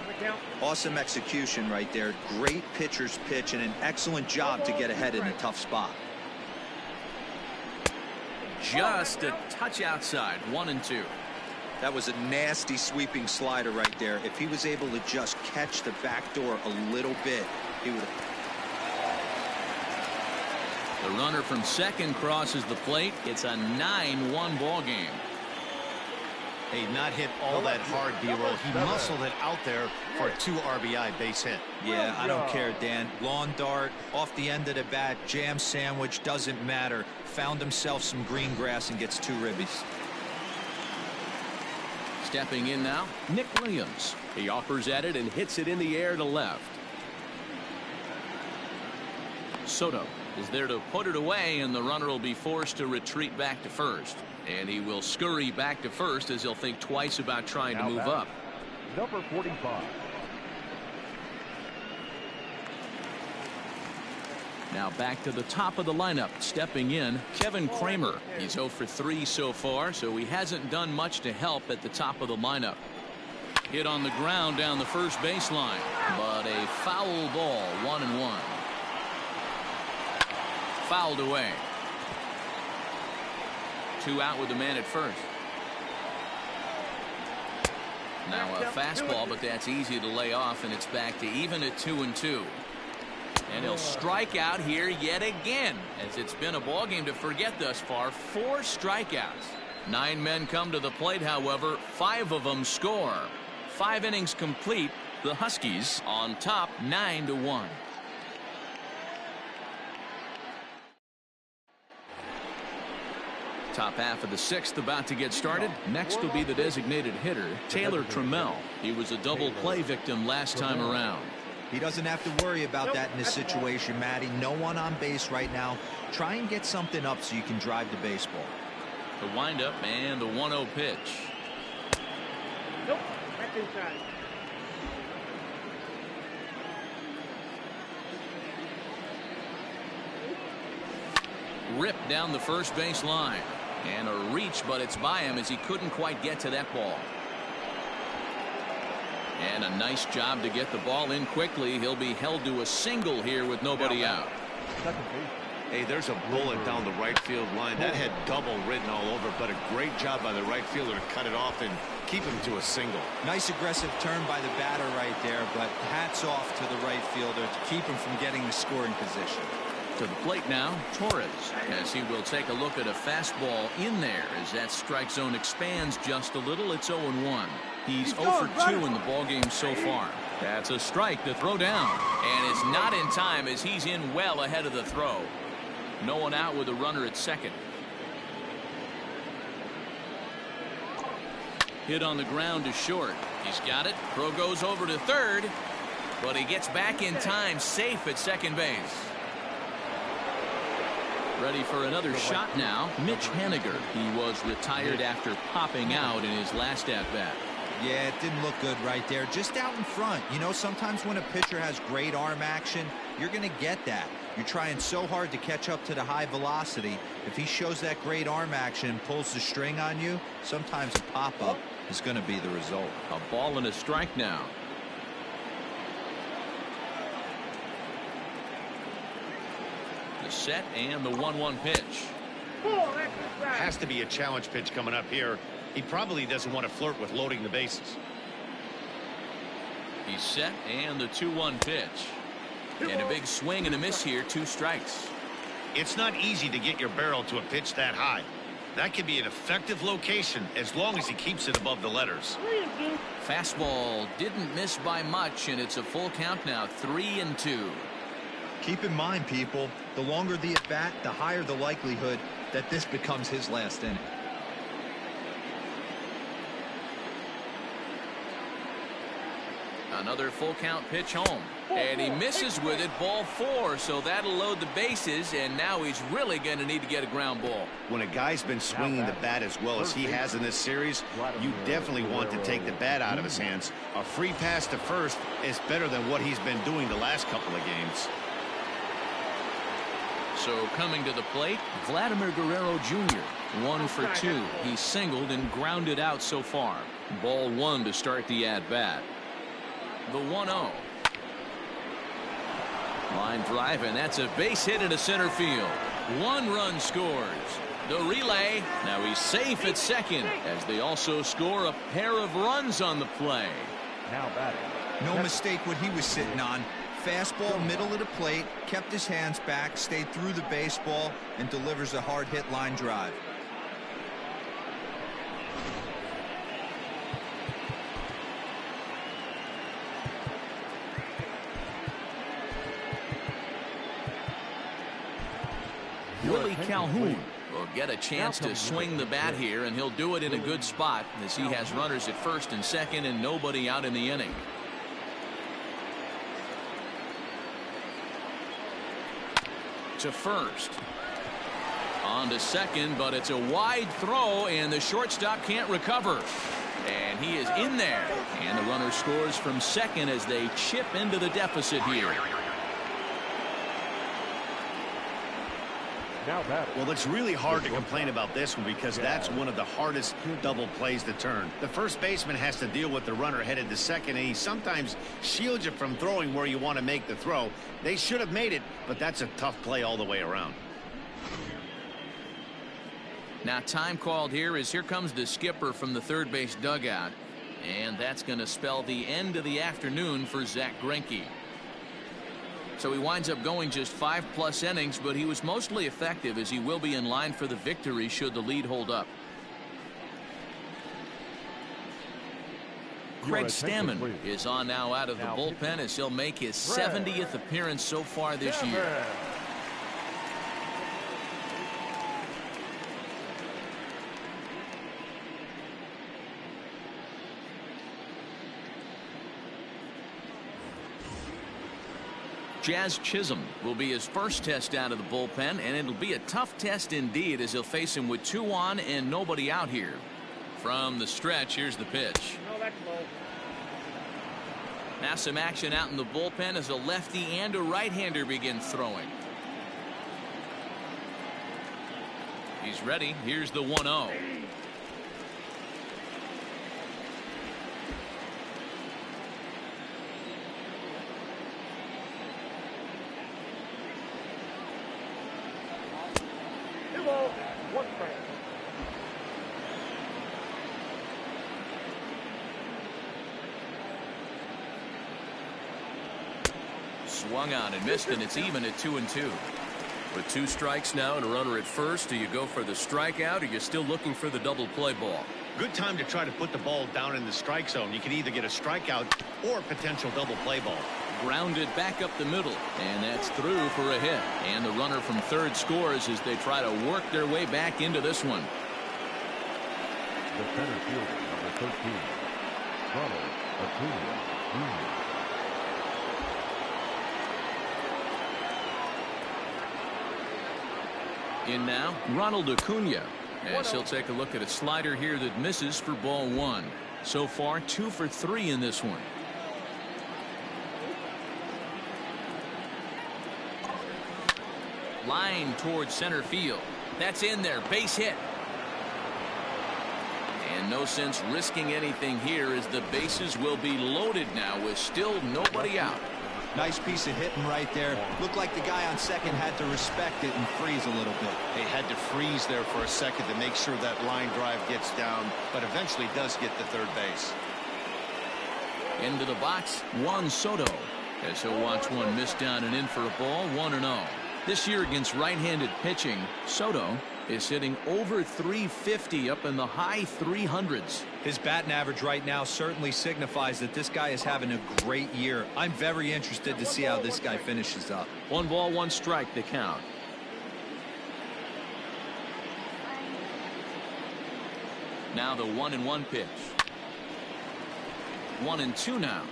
Speaker 4: Awesome execution right there. Great pitcher's pitch and an excellent job to get ahead in a tough spot.
Speaker 1: Just a touch outside, 1-2.
Speaker 4: That was a nasty sweeping slider right there. If he was able to just catch the back door a little bit, he would have.
Speaker 1: The runner from second crosses the plate. It's a 9-1 ball game.
Speaker 2: Hey, not hit all that hard, D-Roll. He muscled it out there for a 2 RBI base hit.
Speaker 4: Yeah, I don't care, Dan. Lawn dart, off the end of the bat, jam sandwich, doesn't matter. Found himself some green grass and gets 2 ribbies.
Speaker 1: Stepping in now, Nick Williams.
Speaker 6: He offers at it and hits it in the air to left.
Speaker 1: Soto is there to put it away, and the runner will be forced to retreat back to first. And he will scurry back to first as he'll think twice about trying to move up.
Speaker 3: Number 45.
Speaker 1: Now back to the top of the lineup. Stepping in, Kevin Kramer. He's 0 for 3 so far, so he hasn't done much to help at the top of the lineup. Hit on the ground down the first baseline, but a foul ball, 1-1. Fouled away. 2 out with the man at first. Now a fastball, but that's easy to lay off, and it's back to even at 2-2. And he'll strike out here yet again, as it's been a ball game to forget thus far. 4 strikeouts. 9 men come to the plate, however, 5 of them score. 5 innings complete. The Huskies on top, 9-1. Top half of the 6th about to get started. Next will be the designated hitter, Taylor Trammell. He was a double play victim last time around.
Speaker 4: He doesn't have to worry about that in this situation, Matty. No one on base right now. Try and get something up so you can drive the baseball.
Speaker 1: The windup and the 1-0 pitch.
Speaker 5: Nope, that's inside.
Speaker 1: Ripped down the first base line. And a reach, but it's by him as he couldn't quite get to that ball. And a nice job to get the ball in quickly. He'll be held to a single here with nobody out.
Speaker 2: Hey, there's a bullet down the right field line. That had double written all over, but a great job by the right fielder to cut it off and keep him to a single.
Speaker 4: Nice aggressive turn by the batter right there, but hats off to the right fielder to keep him from getting the scoring position.
Speaker 1: To the plate now, Torres, as he will take a look at a fastball in there as that strike zone expands just a little. It's 0-1. He's 0 for 2 in the ballgame so far. That's a strike to throw down, and it's not in time as he's in well ahead of the throw. No one out with a runner at second. Hit on the ground to short. He's got it. Throw goes over to third, but he gets back in time, safe at second base. Ready for another shot now, Mitch Haniger. He was retired after popping out in his last at-bat.
Speaker 4: Yeah, it didn't look good right there. Just out in front. You know, sometimes when a pitcher has great arm action, you're going to get that. You're trying so hard to catch up to the high velocity. If he shows that great arm action and pulls the string on you, sometimes a pop-up is going to be the result.
Speaker 1: A ball and a strike now. The set and the 1-1 pitch.
Speaker 2: Has to be a challenge pitch coming up here. He probably doesn't want to flirt with loading the bases.
Speaker 1: He's set and the 2-1 pitch. And a big swing and a miss here. 2 strikes.
Speaker 2: It's not easy to get your barrel to a pitch that high. That could be an effective location as long as he keeps it above the letters.
Speaker 1: Fastball didn't miss by much, and it's a full count now, 3-2.
Speaker 4: Keep in mind, people, the longer the at-bat, the higher the likelihood that this becomes his last inning.
Speaker 1: Another full count pitch home, and he misses with it. Ball 4, so that'll load the bases, and now he's really going to need to get a ground ball.
Speaker 2: When a guy's been swinging the bat as well as he has in this series, you definitely want to take the bat out of his hands. A free pass to first is better than what he's been doing the last couple of games.
Speaker 1: So coming to the plate, Vladimir Guerrero Jr. 1 for 2. He's singled and grounded out so far. Ball 1 to start the at-bat. The 1-0. Line drive, and that's a base hit into center field. 1 run scores. The relay. Now he's safe at second as they also score a pair of runs on the play.
Speaker 3: Now batting.
Speaker 4: No mistake what he was sitting on. Fastball middle of the plate, kept his hands back, stayed through the baseball, and delivers a hard hit line drive.
Speaker 1: Willie Calhoun will get a chance to swing the bat here, and he'll do it in a good spot as he has runners at first and second and nobody out in the inning. To first. On to second, but it's a wide throw, and the shortstop can't recover. And he is in there. And the runner scores from second as they chip into the deficit here.
Speaker 3: Now batting.
Speaker 2: Well, it's really hard to complain about this one because that's one of the hardest double plays to turn. The first baseman has to deal with the runner headed to second, and he sometimes shields you from throwing where you want to make the throw. They should have made it, but that's a tough play all the way around.
Speaker 1: Now time called here as here comes the skipper from the third base dugout. And that's going to spell the end of the afternoon for Zach Greinke. So he winds up going just 5+ innings, but he was mostly effective as he will be in line for the victory should the lead hold up. Craig Stammen is on now out of the bullpen as he'll make his 70th appearance so far this year. Jazz Chisholm will be his first test out of the bullpen, and it'll be a tough test indeed as he'll face him with 2 on and nobody out here. From the stretch, here's the pitch.
Speaker 5: No, that's low.
Speaker 1: Now some action out in the bullpen as a lefty and a right-hander begin throwing. He's ready. Here's the 1-0.
Speaker 5: One strike.
Speaker 1: Swung on and missed, and it's even at 2-2.
Speaker 6: With 2 strikes now and a runner at first, do you go for the strikeout or are you still looking for the double play ball?
Speaker 2: Good time to try to put the ball down in the strike zone. You can either get a strikeout or a potential double play ball.
Speaker 1: Grounded back up the middle, and that's through for a hit. And the runner from third scores as they try to work their way back into this one.
Speaker 3: The center fielder, number 13, Ronald Acuna Jr.
Speaker 1: In now, Ronald Acuna, as he'll take a look at a slider here that misses for ball 1. So far, 2 for 3 in this one. Line towards center field. That's in there. Base hit. And no sense risking anything here as the bases will be loaded now with still nobody out.
Speaker 4: Nice piece of hitting right there. Looked like the guy on second had to respect it and freeze a little bit.
Speaker 2: They had to freeze there for a second to make sure that line drive gets down, but eventually does get to third base.
Speaker 1: Into the box, Juan Soto, as he'll watch one miss down and in for a ball. 1-0. This year against right-handed pitching, Soto is hitting over 350 up in the high 300s.
Speaker 4: His batting average right now certainly signifies that this guy is having a great year. I'm very interested to see how this guy finishes up.
Speaker 1: 1 ball, 1 strike to count. Now the 1-1 pitch. 1-2 now.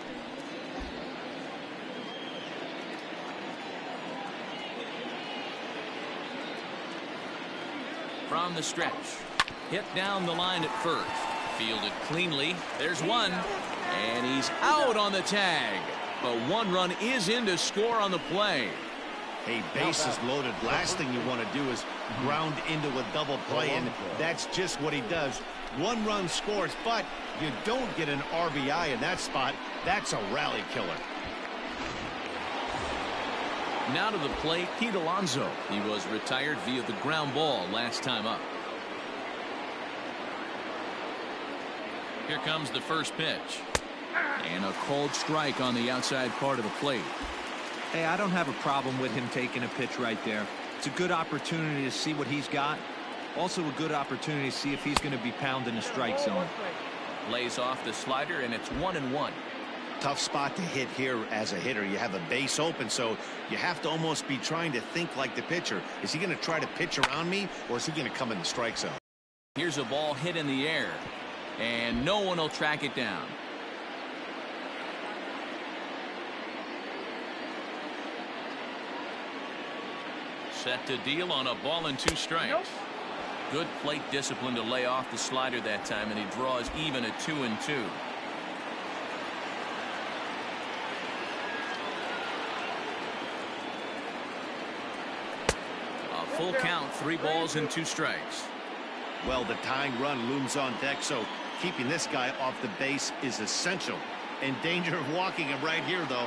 Speaker 1: From the stretch. Hit down the line at first. Fielded cleanly. There's one. And he's out on the tag. But 1 run is in to score on the play.
Speaker 2: Hey, bases loaded. Last thing you want to do is ground into a double play, and that's just what he does. 1 run scores, but you don't get an RBI in that spot. That's a rally killer.
Speaker 1: Now to the plate, Pete Alonso. He was retired via the ground ball last time up. Here comes the first pitch. And a called strike on the outside part of the plate.
Speaker 4: Hey, I don't have a problem with him taking a pitch right there. It's a good opportunity to see what he's got. Also a good opportunity to see if he's going to be pounding the strike zone.
Speaker 1: Lays off the slider, and it's 1-1.
Speaker 2: Tough spot to hit here as a hitter. You have a base open, so you have to almost be trying to think like the pitcher. Is he going to try to pitch around me, or is he going to come in the strike zone?
Speaker 1: Here's a ball hit in the air, and no one will track it down. Set to deal on a ball and 2 strikes. Good plate discipline to lay off the slider that time, and he draws even at 2-2. full count, 3 balls and 2 strikes.
Speaker 2: Well, the tying run looms on deck, so keeping this guy off the base is essential. In danger of walking him right here, though.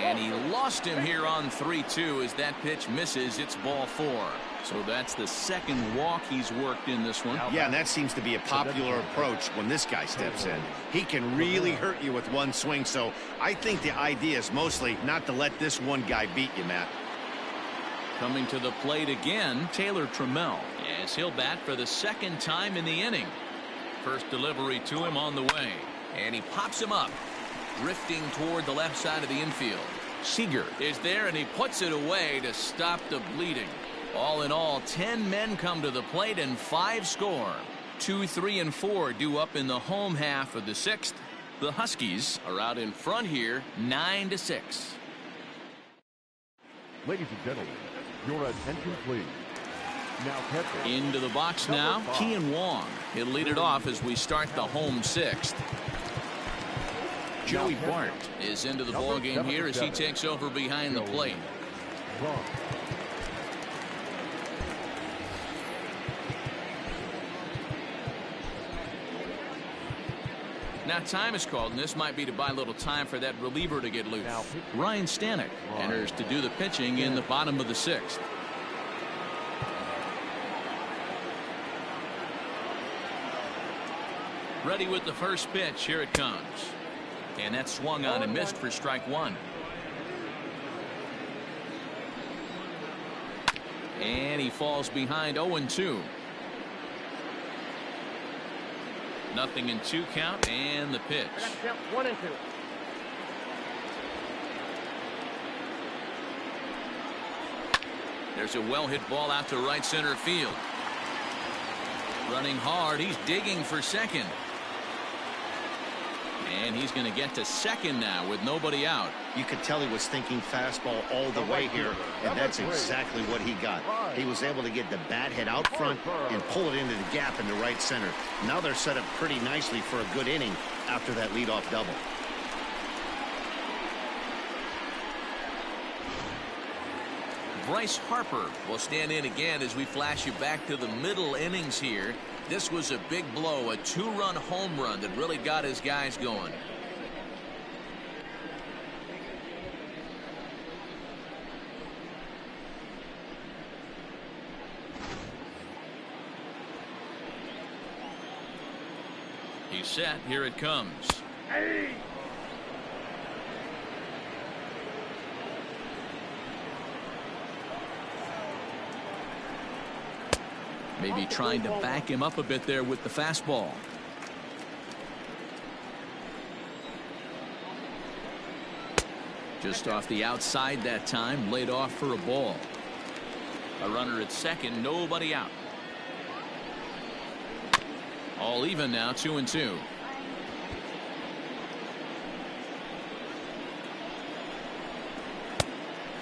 Speaker 1: And he lost him here on 3-2 as that pitch misses. It's ball 4. So that's the second walk he's worked in this one.
Speaker 2: Yeah, and that seems to be a popular approach when this guy steps in. He can really hurt you with one swing, so I think the idea is mostly not to let this one guy beat you, Matt.
Speaker 1: Coming to the plate again, Taylor Trammell, as he'll bat for the second time in the inning. First delivery to him on the way, and he pops him up, drifting toward the left side of the infield. Seager is there, and he puts it away to stop the bleeding. All in all, 10 men come to the plate and 5 score. 2, 3, and 4 due up in the home half of the 6th. The Huskies are out in front here, 9-6.
Speaker 3: Ladies and gentlemen, your attention please. Now catching.
Speaker 1: Into the box now, Kean Wong. He'll lead it off as we start the home 6th. Joey Bart is into the ballgame here as he takes over behind the plate. Now time is called, and this might be to buy a little time for that reliever to get loose. Ryan Stanek enters to do the pitching in the bottom of the 6th. Ready with the first pitch. Here it comes. And that swung on and missed for strike 1. And he falls behind 0-2. Nothing in 2 count, and the pitch.
Speaker 5: 1-2.
Speaker 1: There's a well-hit ball out to right center field. Running hard, he's digging for second. And he's going to get to second now with nobody out.
Speaker 2: You could tell he was thinking fastball all the way here, and that's exactly what he got. He was able to get the bat head out front and pull it into the gap into right center. Now they're set up pretty nicely for a good inning after that leadoff double.
Speaker 1: Bryce Harper will stand in again as we flash you back to the middle innings here. This was a big blow, a 2-run home run that really got his guys going. He's set. Here it comes.
Speaker 5: Hey!
Speaker 1: Maybe trying to back him up a bit there with the fastball. Just off the outside that time, laid off for a ball. A runner at second, nobody out. All even now, 2-2.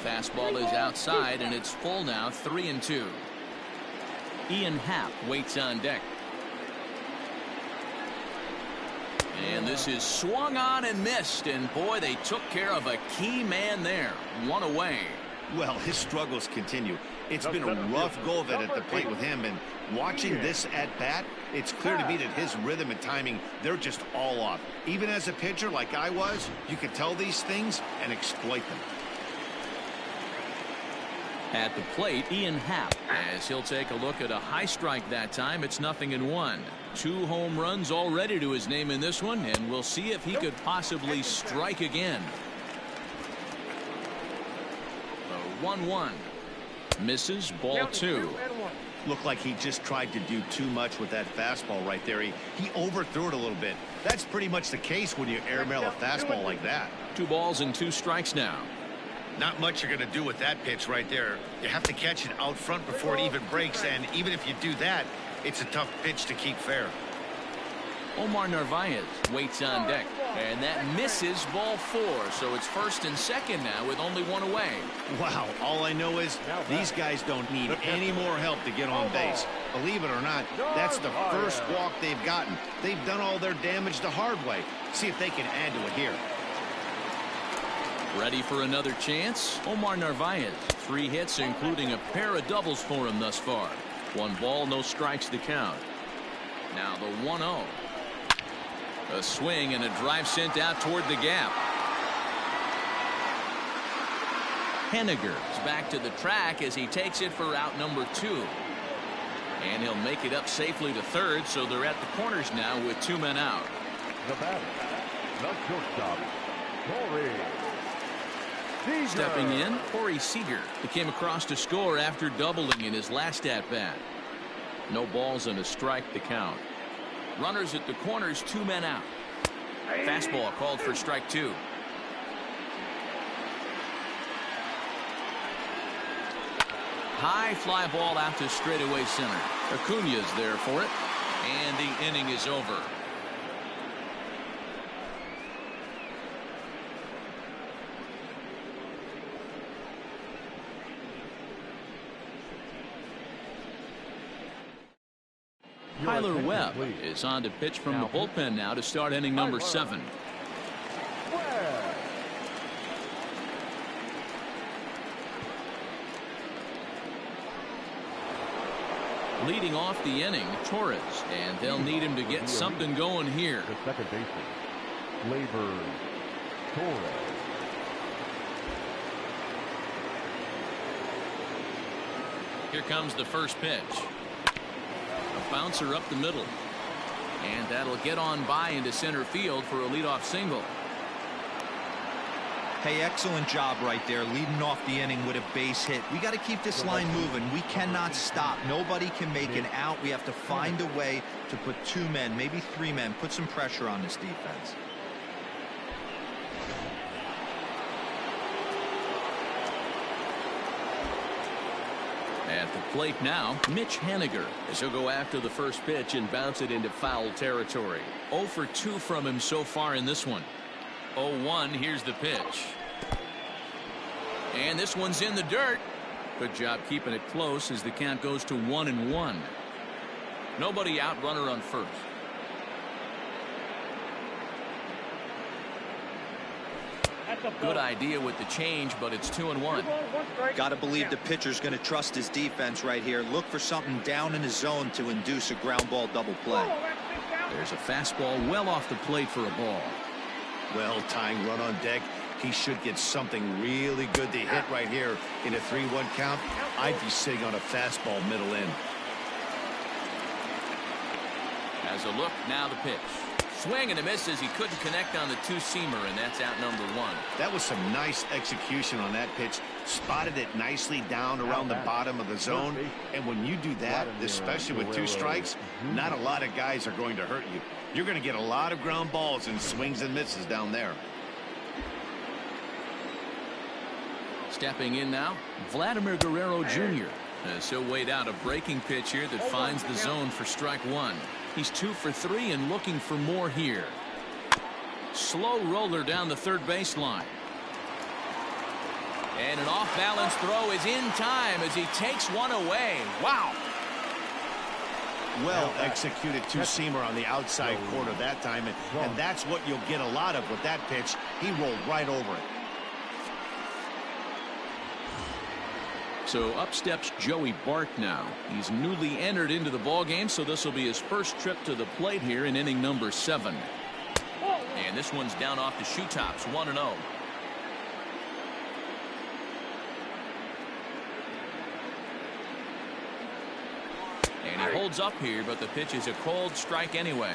Speaker 1: Fastball is outside, and it's full now, 3-2. Ian Happ waits on deck. And this is swung on and missed, and boy, they took care of a key man there. 1 away.
Speaker 2: Well, his struggles continue. It's been a rough go of it at the plate with him, and watching this at bat, it's clear to me that his rhythm and timing, they're just all off. Even as a pitcher like I was, you could tell these things and exploit them.
Speaker 1: At the plate, Ian Happ, as he'll take a look at a high strike that time. It's 0-1. 2 home runs already to his name in this one, and we'll see if he could possibly strike again. 1-1. Misses, ball 2.
Speaker 2: Looked like he just tried to do too much with that fastball right there. He overthrew it a little bit. That's pretty much the case when you airmail a fastball like that.
Speaker 1: 2 balls and 2 strikes now.
Speaker 2: Not much you're going to do with that pitch right there. You have to catch it out front before it even breaks, and even if you do that, it's a tough pitch to keep fair.
Speaker 1: Omar Narvaez waits on deck, and that misses, ball 4. So it's first and second now with only 1 away.
Speaker 2: Wow, all I know is these guys don't need any more help to get on base. Believe it or not, that's the first walk they've gotten. They've done all their damage the hard way. See if they can add to it here.
Speaker 1: Ready for another chance? Omar Narvaez 3 hits, including a pair of doubles for him thus far. 1 ball, no strikes to count. Now the 1-0. A swing and a drive sent out toward the gap. Henniger is back to the track as he takes it for out number 2. And he'll make it up safely to third, so they're at the corners now with 2 men out.
Speaker 3: The batter, the shortstop, Corey Seager.
Speaker 1: Stepping in, Corey Seager. He came across to score after doubling in his last at-bat. No balls and a strike to count. Runners at the corners, 2 men out. Fastball called for strike 2. High fly ball out to straightaway center. Acuna's there for it, and the inning is over. Tyler Webb is on to pitch from the bullpen now to start inning number 7. Leading off the inning, Torres, and they'll need him to get something going here.
Speaker 3: The second baseman, Labor Torres.
Speaker 1: Here comes the first pitch. A bouncer up the middle. And that'll get on by into center field for a leadoff single.
Speaker 4: Hey, excellent job right there, leading off the inning with a base hit. We got to keep this line moving. We cannot stop. Nobody can make an out. We have to find a way to put 2 men, maybe 3 men, put some pressure on this defense.
Speaker 1: At the plate now, Mitch Henniger, as he'll go after the first pitch and bounce it into foul territory. 0 for 2 from him so far in this one. 0-1, here's the pitch. And this one's in the dirt. Good job keeping it close as the count goes to 1-1. Nobody out, runner on first. Good idea with the change, but it's 2-1.
Speaker 4: Got to believe the pitcher's going to trust his defense right here. Look for something down in his zone to induce a ground ball double play.
Speaker 1: There's a fastball well off the plate for a ball.
Speaker 2: Well, tying run on deck. He should get something really good to hit right here in a 3-1 count. I'd be sitting on a fastball middle in.
Speaker 1: As a look, now the pitch. Swing and a miss as he couldn't connect on the 2-seamer, and that's out number 1.
Speaker 2: That was some nice execution on that pitch. Spotted it nicely down around the bottom of the zone. And when you do that, especially with 2 strikes, not a lot of guys are going to hurt you. You're going to get a lot of ground balls and swings and misses down there.
Speaker 1: Stepping in now, Vladimir Guerrero Jr. as he'll wait out a breaking pitch here that finds the zone for strike 1. He's 2 for 3 and looking for more here. Slow roller down the third baseline. And an off-balance throw is in time as he takes one away. Wow.
Speaker 2: Well executed 2-seamer on the outside corner that time, and that's what you'll get a lot of with that pitch. He rolled right over it.
Speaker 1: So up steps Joey Bart now. He's newly entered into the ballgame, so this will be his first trip to the plate here in inning number 7. And this one's down off the shoe tops, 1-0. And he holds up here, but the pitch is a cold strike anyway.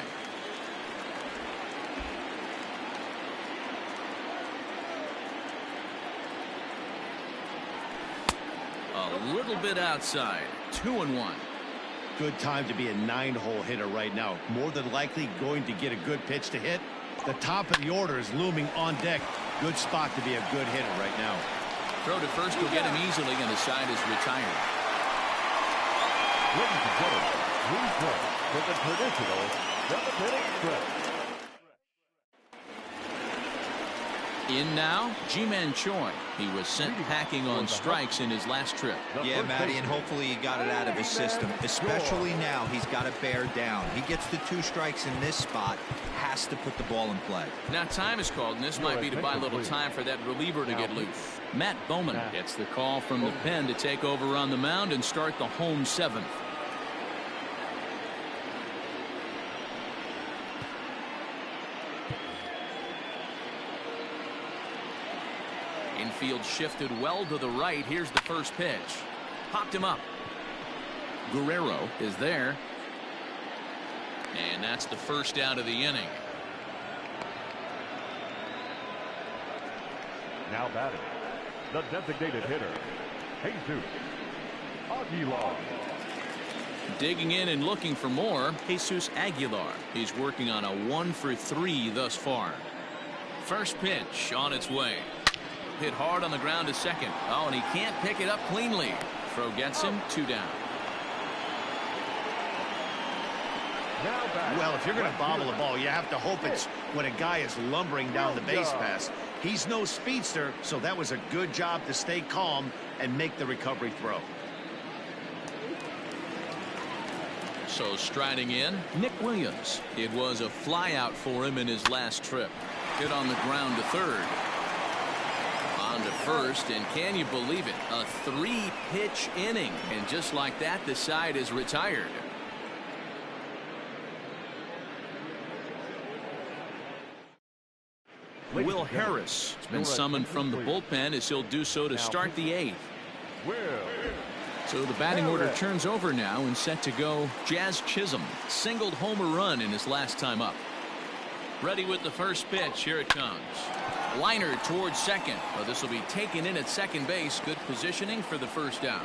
Speaker 1: A little bit outside. 2-1.
Speaker 2: Good time to be a 9-hole hitter right now. More than likely going to get a good pitch to hit. The top of the order is looming on deck. Good spot to be a good hitter right now.
Speaker 1: Throw to first will get him easily, and the side is retired.
Speaker 3: Ladies and gentlemen, please play for the traditional 7th inning stretch.
Speaker 1: In now, Ji-Man Choi. He was sent packing on strikes in his last trip.
Speaker 4: Yeah, Matty, and hopefully he got it out of his system, especially now. He's got to bear down. He gets the 2 strikes in this spot, has to put the ball in play.
Speaker 1: Now time is called, and this might be to buy a little time for that reliever to get loose. Matt Bowman gets the call from the pen to take over on the mound and start the home 7th. Infield shifted well to the right. Here's the first pitch. Popped him up. Guerrero is there. And that's the first out of the inning.
Speaker 3: Now batting, the designated hitter, Jesus Aguilar.
Speaker 1: Digging in and looking for more, Jesus Aguilar. He's working on a 1-for-3 thus far. First pitch on its way. Hit hard on the ground to second. Oh, and he can't pick it up cleanly. Throw gets him, 2 down.
Speaker 2: Well, if you're going to bobble the ball, you have to hope it's when a guy is lumbering down the base pass. He's no speedster, so that was a good job to stay calm and make the recovery throw.
Speaker 1: So striding in, Nick Williams. It was a fly out for him in his last trip. Hit on the ground to third. On to first, and can you believe it? A 3-pitch inning, and just like that, the side is retired. Will Harris has been summoned from the bullpen as he'll do so to start the 8th. So the batting order turns over now and set to go. Jazz Chisholm singled home a run in his last time up. Ready with the first pitch. Here it comes. Liner towards second. Well, this will be taken in at second base. Good positioning for the first down.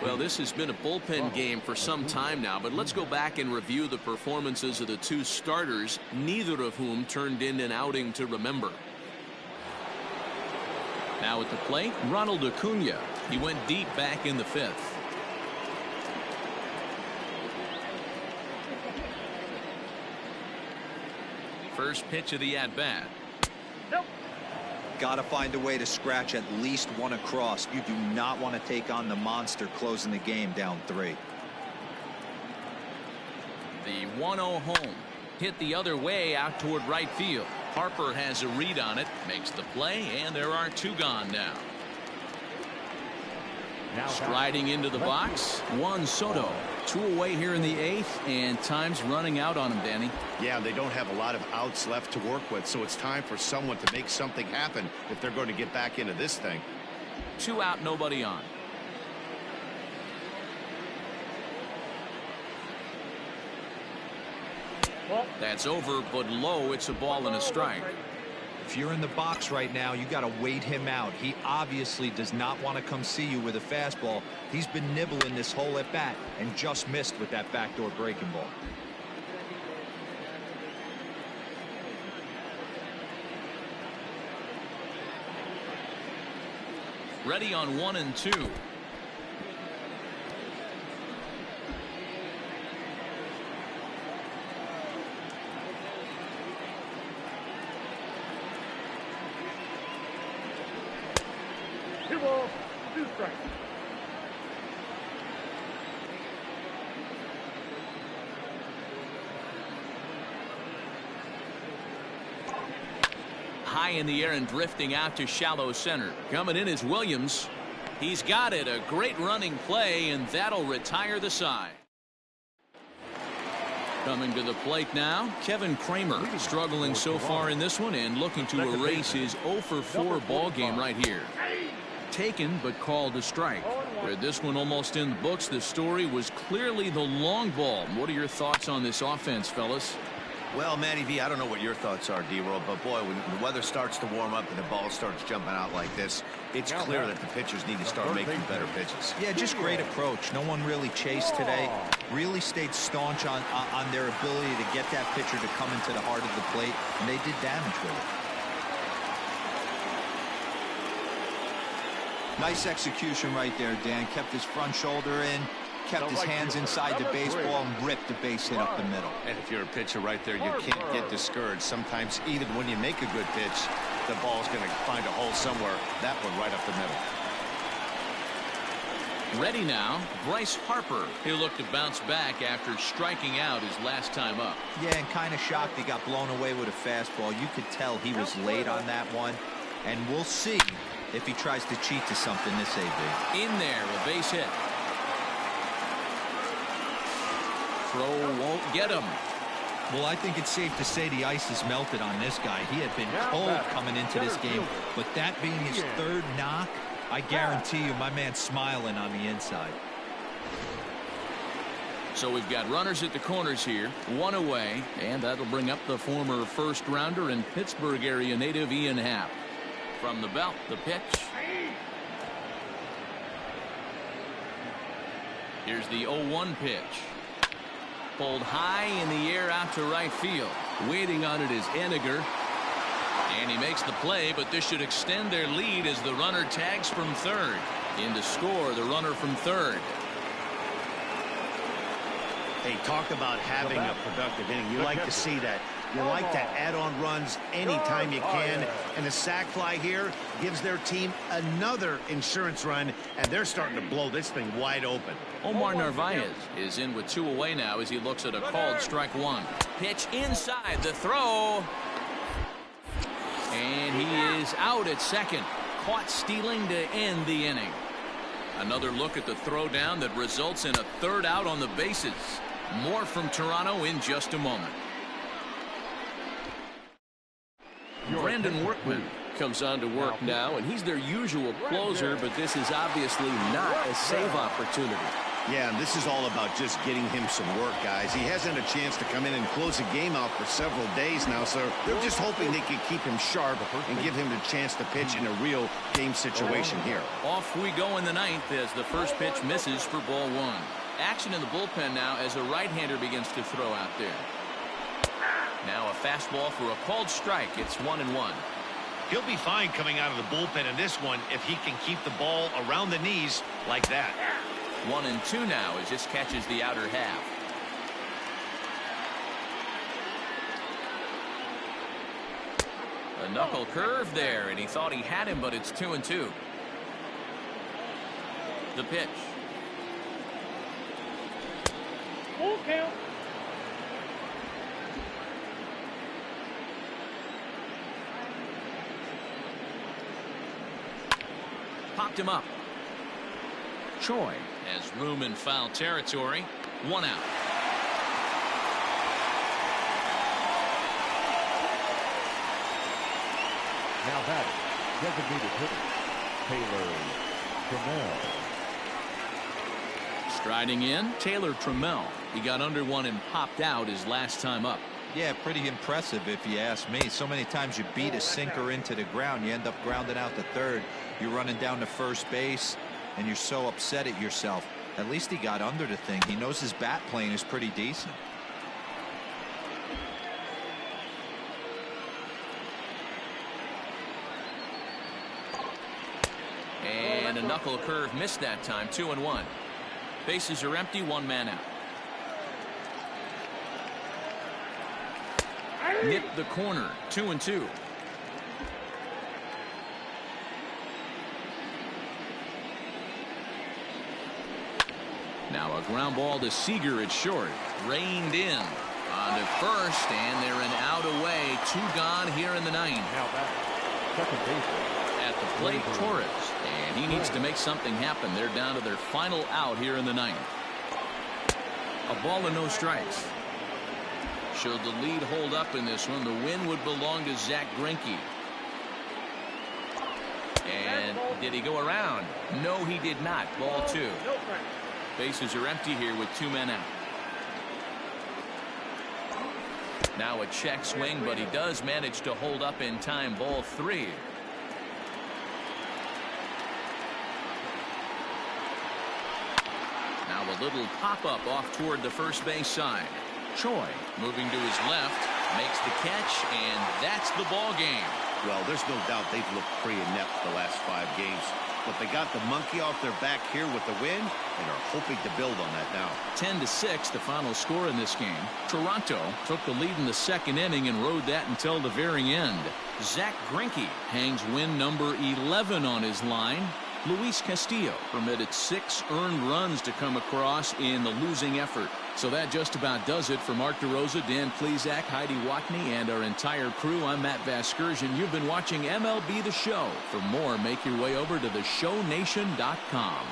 Speaker 1: Well, this has been a bullpen game for some time now, but let's go back and review the performances of the 2 starters, neither of whom turned in an outing to remember. Now at the plate, Ronald Acuna. He went deep back in the 5th. First pitch of the at-bat.
Speaker 4: Got to find a way to scratch at least 1 across. You do not want to take on the monster closing the game down 3.
Speaker 1: The 1-0 home. Hit the other way out toward right field. Harper has a read on it, makes the play, and there are 2 gone now. Striding into the box, Juan Soto. 2 away here in the 8th, and time's running out on him, Danny.
Speaker 2: Yeah, they don't have a lot of outs left to work with, so it's time for someone to make something happen if they're going to get back into this thing.
Speaker 1: 2 out, nobody on. That's over, but low. It's a ball and a strike.
Speaker 4: If you're in the box right now, you got to wait him out. He obviously does not want to come see you with a fastball. He's been nibbling this whole at bat and just missed with that backdoor breaking ball.
Speaker 1: Ready on 1 and 2. High in the air and drifting out to shallow center. Coming in is Williams. He's got it. A great running play, and that'll retire the side. Coming to the plate now, Kevin Kramer, struggling so far in this one and looking to erase his 0-for-4 ball game right here. Taken but called a strike. With this one almost in the books, the story was clearly the long ball. What are your thoughts on this offense, fellas?
Speaker 2: Well, Matty V, I don't know what your thoughts are, D-Roll, but boy, when the weather starts to warm up and the ball starts jumping out like this, it's clear that the pitchers need to start making better pitches.
Speaker 4: Yeah, just great approach. No one really chased today. Really stayed staunch on their ability to get that pitcher to come into the heart of the plate, and they did damage with it. Nice execution right there, Dan. Kept his front shoulder in, kept his hands inside the baseball and ripped the base hit up the middle.
Speaker 2: And if you're a pitcher right there, you can't get discouraged. Sometimes even when you make a good pitch, the ball's going to find a hole somewhere. That one right up the middle.
Speaker 1: Ready now, Bryce Harper. He'll look to bounce back after striking out his last time up.
Speaker 4: Yeah, and kind of shocked he got blown away with a fastball. You could tell he was late on that one. And we'll see if he tries to cheat to something this AB.
Speaker 1: In there, a base hit. Throw won't get him.
Speaker 4: Well, I think it's safe to say the ice has melted on this guy. He had been cold coming into this game, but that being his third knock, I guarantee you my man's smiling on the inside.
Speaker 1: So we've got runners at the corners here, one away, and that'll bring up the former first rounder and Pittsburgh area native Ian Happ. From the belt, the pitch. Here's the 0-1 pitch. Pulled high in the air out to right field. Waiting on it is Eniger. And he makes the play, but this should extend their lead as the runner tags from third. In to score, the runner from third.
Speaker 2: Hey, talk about having a productive inning. You like to see that. You like to add on runs anytime you can. And the sac fly here gives their team another insurance run, and they're starting to blow this thing wide open.
Speaker 1: Omar Narvaez is in with 2 away now as he looks at a called strike 1. Pitch inside the throw. And he is out at second. Caught stealing to end the inning. Another look at the throw down that results in a third out on the bases. More from Toronto in just a moment. Brandon Workman comes on to work now, and he's their usual closer, but this is obviously not a save opportunity.
Speaker 2: Yeah, and this is all about just getting him some work, guys. He hasn't a chance to come in and close a game out for several days now, so they're just hoping they can keep him sharp and give him the chance to pitch in a real game situation here.
Speaker 1: Off we go in the ninth as the first pitch misses for ball 1. Action in the bullpen now as a right-hander begins to throw out there. Now a fastball for a called strike. It's 1-1.
Speaker 2: He'll be fine coming out of the bullpen in this one if he can keep the ball around the knees like that.
Speaker 1: 1-2 now as this catches the outer half. A knuckle curve there, and he thought he had him, but it's 2-2. The pitch.
Speaker 5: Full count.
Speaker 1: Popped him up. Choi has room in foul territory. 1 out.
Speaker 3: Now batting, designated hitter, Taylor Trammell.
Speaker 1: Striding in, Taylor Trammell. He got under one and popped out his last time up.
Speaker 4: Yeah, pretty impressive if you ask me. So many times you beat a sinker into the ground, you end up grounding out to third. You're running down to first base, and you're so upset at yourself. At least he got under the thing. He knows his bat plane is pretty decent.
Speaker 1: And a knuckle curve missed that time. 2-1. Bases are empty. 1 man out. Nipped the corner. 2-2. Now a ground ball to Seager at short. Reined in on to first, and they're an out away. 2 gone here in the ninth.
Speaker 3: Now batting, second baseman.
Speaker 1: At the plate, Torres, and he needs to make something happen. They're down to their final out here in the ninth. A ball and no strikes. Should the lead hold up in this one, the win would belong to Zach Greinke. And did he go around? No, he did not. Ball 2. Bases are empty here with 2 men out. Now a check swing, but he does manage to hold up in time. Ball 3. Now a little pop-up off toward the first base side. Choi moving to his left, makes the catch, and that's the ball game.
Speaker 2: Well, there's no doubt they've looked pretty inept the last 5 games. but they got the monkey off their back here with the win and are hoping to build on that now.
Speaker 1: 10-6, the final score in this game. Toronto took the lead in the second inning and rode that until the very end. Zach Greinke hangs win number 11 on his line. Luis Castillo permitted 6 earned runs to come across in the losing effort. So that just about does it for Mark DeRosa, Dan Plesac, Heidi Watney, and our entire crew. I'm Matt Vasgersian. You've been watching MLB The Show. For more, make your way over to theshownation.com.